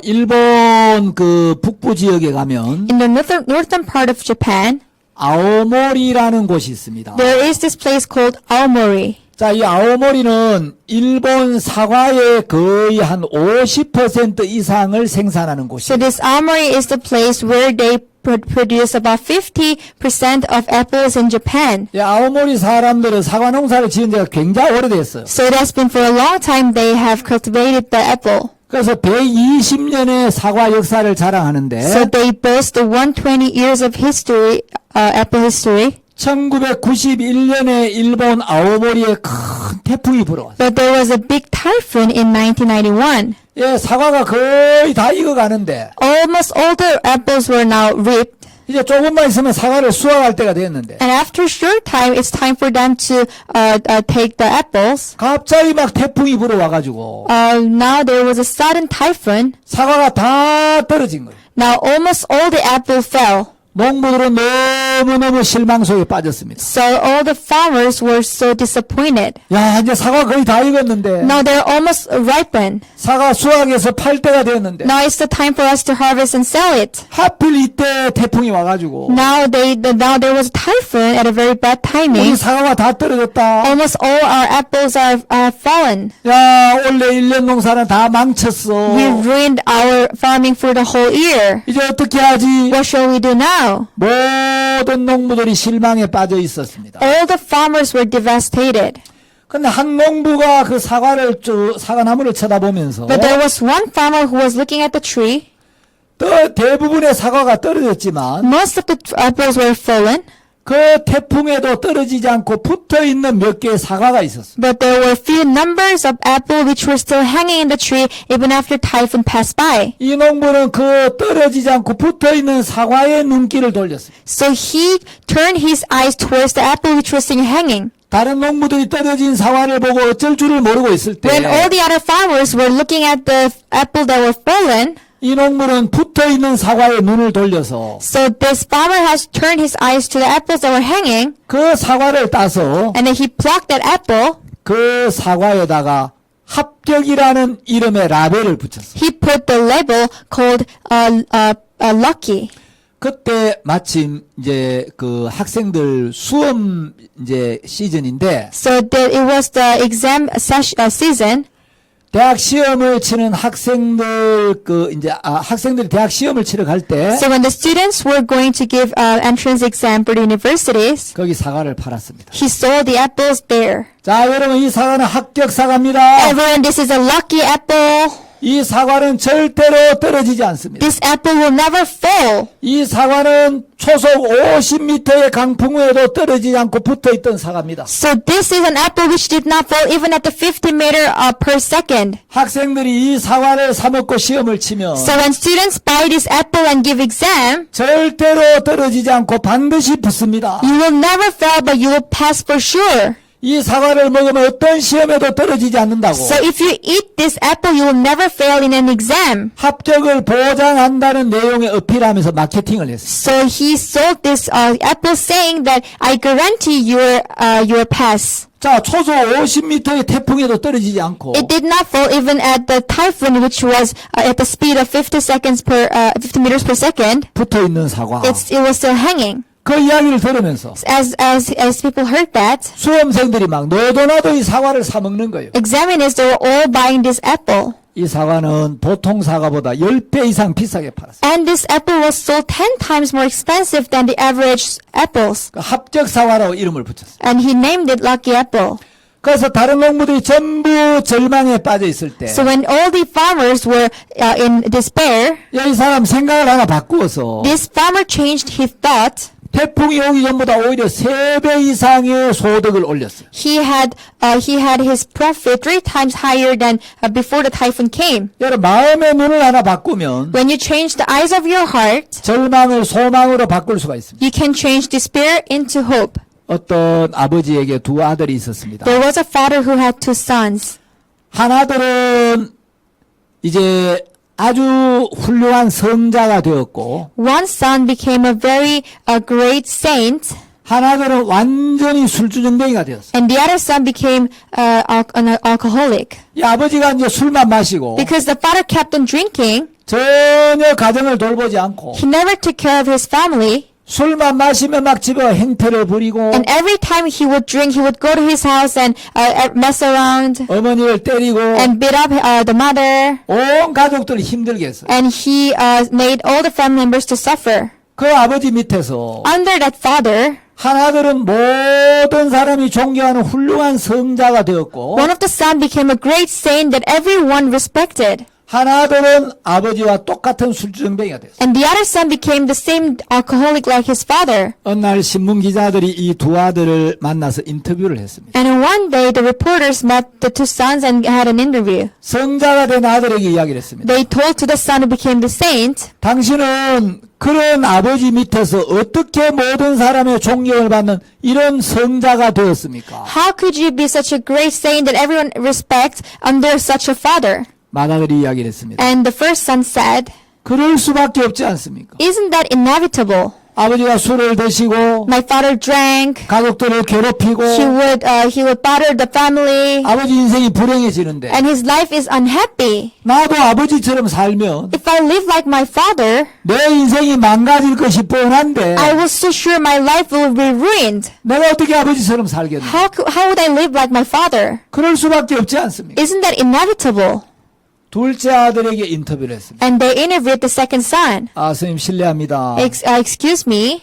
일본 그 북부 지역에 가면 In the northern part of Japan, 아오모리라는 곳이 있습니다. there is this place called Aomori. 자, 이 아오모리는 일본 사과의 거의 한 50% 이상을 생산하는 So 곳이에요. this Aomori is the place where they produce about 50% of apples in Japan. 이 아오모리 사람들은 사과 농사를 지은 지가 굉장히 오래됐어요. So it has been for a long time they have cultivated the apple. 그래서 120년의 사과 역사를 자랑하는데 So they boast the 120 years of history, apple history. 1991년에 일본 아오모리에 큰 태풍이 불어왔어요. But there was a big typhoon in 1991. 예, 사과가 거의 다 익어가는데 Almost all the apples were now ripped. 이제 조금만 있으면 사과를 수확할 때가 됐는데 And after a short time, it's time for them to take the apples. 갑자기 막 태풍이 불어와가지고 Now there was a sudden typhoon. 사과가 다 떨어진 거예요. Now almost all the apple fell. 농부들은 너무너무 실망 속에 빠졌습니다. So all the farmers were so disappointed. 야, 이제 사과 거의 다 익었는데 Now they're almost ripened. 사과 수확해서 팔 때가 되었는데 Now it's the time for us to harvest and sell it. 하필 이때 태풍이 와가지고 Now there was a typhoon at a very bad 우리 timing. 사과가 다 떨어졌다. Almost all our apples are fallen. 야, 올해 1년 농사는 다 망쳤어. We ruined our farming for the whole year. 이제 어떻게 하지? What shall we do now? 모든 농부들이 실망에 빠져 있었습니다. All the farmers were devastated. 근데 한 농부가 그 사과나무를 쳐다보면서 But there was one farmer who was looking at the tree. 대부분의 사과가 떨어졌지만 Most of the apples were fallen, 그 태풍에도 떨어지지 않고 붙어있는 몇 개의 사과가 있었어요. but there were few numbers of apple which were still hanging in the tree even after typhoon passed by. 이 농부는 그 떨어지지 않고 붙어있는 사과의 눈길을 돌렸어요. So he turned his eyes towards the apple which was still hanging. 다른 농부들이 떨어진 사과를 보고 어쩔 줄을 모르고 있을 때 When all the other farmers were looking at the apple that were fallen, 이 농부는 붙어있는 사과에 눈을 돌려서 so this farmer has turned his eyes to the apples that were hanging, 그 사과를 따서 and then he plucked that apple. 그 사과에다가 합격이라는 이름의 라벨을 붙였어요. He put the label called lucky. 그때 마침 이제 그 학생들 수험 이제 시즌인데 So it was the exam season. 대학 시험을 치는 학생들 학생들이 대학 시험을 치러 갈 때 So when the students were going to give entrance exam for the universities, 거기 사과를 팔았습니다. he sold the apples there. 자, 여러분 이 사과는 합격 사과입니다. Everyone, this is a lucky apple. 이 사과는 절대로 떨어지지 않습니다. This apple will never fall. 이 사과는 초속 50m의 강풍에도 떨어지지 않고 붙어있던 사과입니다. So this is an apple which did not fall even at the 50 meter per second. 학생들이 이 사과를 사먹고 시험을 치면 So when students buy this apple and give exam, 절대로 떨어지지 않고 반드시 붙습니다. you will never fail, but you will pass for sure. 이 사과를 먹으면 어떤 시험에도 떨어지지 않는다고. So if you eat this apple, you will never fail in an exam. 합격을 보장한다는 내용에 어필하면서 마케팅을 했어요. So he sold this apple saying that I guarantee your pass. 자, 초속 50m의 태풍에도 떨어지지 않고 It did not fall even at the typhoon, which was at the speed of 50 meters per second. 붙어 있는 사과. It was still hanging. 그 이야기를 들으면서 As people heard that, 수험생들이 막 너도나도 이 사과를 사 먹는 거예요. examiners, they were all buying this apple. 이 사과는 보통 사과보다 10배 이상 비싸게 팔았어요. And this apple was sold 10 times more expensive than the average apples. 그 합격 사과라고 이름을 붙였어요. And he named it Lucky Apple. 그래서 다른 농부들이 전부 절망에 빠져 있을 때, So when all the farmers were in despair, 이 사람 생각을 하나 바꾸어서 this farmer changed his thought. 태풍이 오기 전보다 오히려 3배 이상의 소득을 올렸어요. He had his profit 3 times higher than before the typhoon came. 여러분 마음의 눈을 하나 바꾸면 When you change the eyes of your heart, 절망을 소망으로 바꿀 수가 있습니다. you can change despair into hope. 어떤 아버지에게 두 아들이 있었습니다. There was a father who had 2 sons. 한 아들은 이제 아주 훌륭한 성자가 되었고 One son became a very great saint, 한 아들은 완전히 술주정뱅이가 되었어요. and the other son became an alcoholic. 이 아버지가 이제 술만 마시고 Because the father kept on drinking, 전혀 가정을 돌보지 않고 he never took care of his family. 술만 마시면 막 집에 와 행패를 부리고 And every time he would drink, he would go to his house and mess around 어머니를 때리고 and beat up the mother. 온 가족들을 힘들게 했어요. And he made all the family members to suffer. 그 아버지 밑에서 Under that father, 한 아들은 모든 사람이 존경하는 훌륭한 성자가 되었고 one of the sons became a great saint that everyone respected. 한 아들은 아버지와 똑같은 술주정뱅이가 됐어요. And the other son became the same alcoholic like his father. 어느 날 신문 기자들이 이 두 아들을 만나서 인터뷰를 했습니다. And one day the reporters met the 2 sons and had an interview. 성자가 된 아들에게 이야기를 했습니다. They told to the son who became the saint, 당신은 그런 아버지 밑에서 어떻게 모든 사람의 존경을 받는 이런 성자가 되었습니까? how could you be such a great saint that everyone respects under such a father? 맏아들이 이야기를 했습니다. And the first son said, 그럴 수밖에 없지 않습니까? isn't that inevitable? 아버지가 술을 드시고 My father drank. 가족들을 괴롭히고 He would batter the family, 아버지 인생이 불행해지는데 and his life is unhappy. 나도 아버지처럼 살면 If I live like my father, 내 인생이 망가질 것이 뻔한데 I was so sure my life will be ruined. 내가 어떻게 아버지처럼 살겠나? How would I live like my father? 그럴 수밖에 없지 않습니까? Isn't that inevitable? 둘째 아들에게 인터뷰를 했습니다. And they interviewed the second son. 선생님 실례합니다. Excuse me.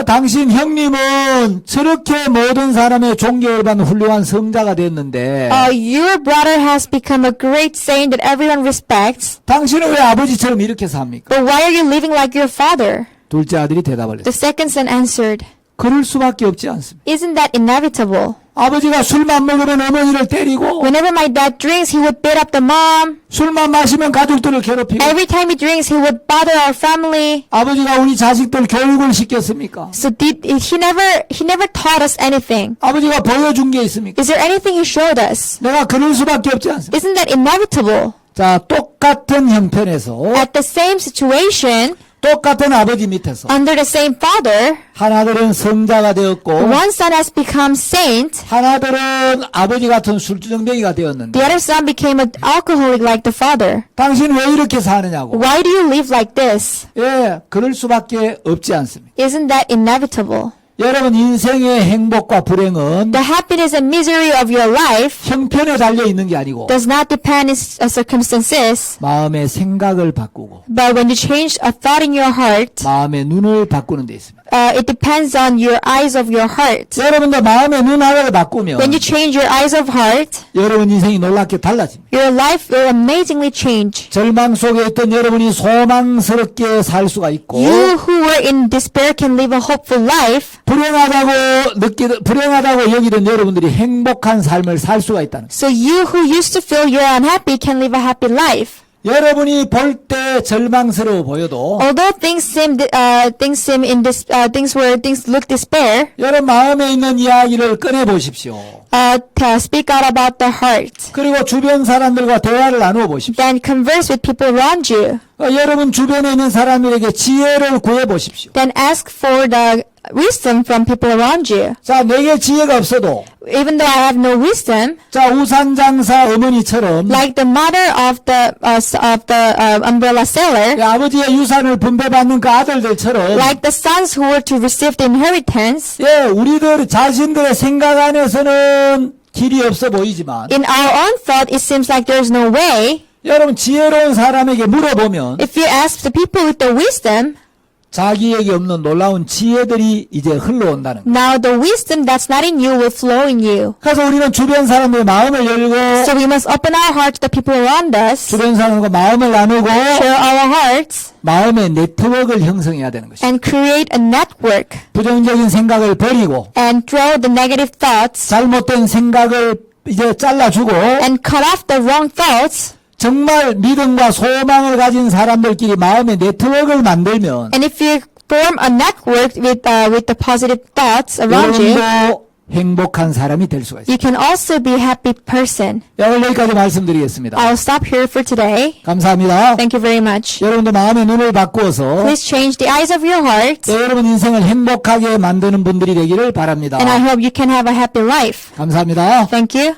당신 형님은 저렇게 모든 사람의 존경을 받는 훌륭한 성자가 됐는데 Your brother has become a great saint that everyone respects. 당신은 왜 아버지처럼 이렇게 삽니까? But why are you living like your father? 둘째 아들이 대답을 The 했어요. second son answered, 그럴 수밖에 없지 않습니다. isn't that inevitable? 아버지가 술만 먹으면 어머니를 때리고 Whenever my dad drinks, he would beat up the mom. 술만 마시면 가족들을 괴롭히고 Every time he drinks, he would bother our family. 아버지가 우리 자식들 교육을 시켰습니까? So he never taught us anything. 아버지가 보여준 게 있습니까? Is there anything he showed us? 내가 그럴 수밖에 없지 않습니까? Isn't that inevitable? 자, 똑같은 형편에서 At the same situation, 똑같은 아버지 밑에서 under the same father, 한 아들은 성자가 되었고 one son has become saint, 한 아들은 아버지 같은 술주정뱅이가 되었는데 the other son became an alcoholic like the father. 당신 왜 이렇게 사느냐고. Why do you live like this? 예, 그럴 수밖에 없지 않습니다. Isn't that inevitable? 여러분 인생의 행복과 불행은 The happiness and misery of your life 형편에 달려 있는 게 아니고 does not depend on circumstances, 마음의 생각을 바꾸고 but when you change a thought in your heart, 마음의 눈을 바꾸는 데 있습니다. it depends on your eyes of your heart. 여러분도 마음의 눈 하나를 바꾸면 When you change your eyes of heart, 여러분 인생이 놀랍게 달라집니다. your life will amazingly change. 절망 속에 있던 여러분이 소망스럽게 살 수가 있고 You who were in despair can live a hopeful life. 불행하다고 여기던 여러분들이 행복한 삶을 살 수가 있다는 거예요. So you who used to feel you're unhappy can live a happy life. 여러분이 볼 때 절망스러워 보여도 Although things look despair, 여러분 마음에 있는 이야기를 꺼내 보십시오. to speak out about the heart. 그리고 주변 사람들과 대화를 나누어 보십시오. Then converse with people around you. 여러분 주변에 있는 사람들에게 지혜를 구해 보십시오. Then ask for the wisdom from people around you. 자, 내게 지혜가 없어도 Even though I have no wisdom, 자, 우산장사 어머니처럼 like the mother of the umbrella seller, 아버지의 유산을 분배받는 그 아들들처럼 like the sons who were to receive the inheritance, 예, 우리들 자신들의 생각 안에서는 길이 없어 보이지만 in our own thought it seems like there's no way. 여러분 지혜로운 사람에게 물어보면 If you ask the people with the wisdom, 자기에게 없는 놀라운 지혜들이 이제 흘러온다는 거예요. now the wisdom that's not in you will flow in you. 그래서 우리는 주변 사람들의 마음을 열고 So we must open our heart to the people around us, 주변 사람과 마음을 나누고 share our hearts, 마음의 네트워크를 형성해야 되는 것입니다. and create a network, 부정적인 생각을 버리고 and throw the negative thoughts, 잘못된 생각을 이제 잘라주고 and cut off the wrong thoughts. 정말 믿음과 소망을 가진 사람들끼리 마음의 네트워크를 만들면 And if you form a network with the positive thoughts around you, 여러분도 행복한 사람이 될 수가 있습니다. you can also be a happy person. 오늘 여기까지 말씀드리겠습니다. I'll stop here for today. 감사합니다. Thank you very much. 여러분도 마음의 눈을 바꾸어서 Please change the eyes of your heart, 여러분 인생을 행복하게 만드는 분들이 되기를 바랍니다. and I hope you can have a happy life. 감사합니다. Thank you.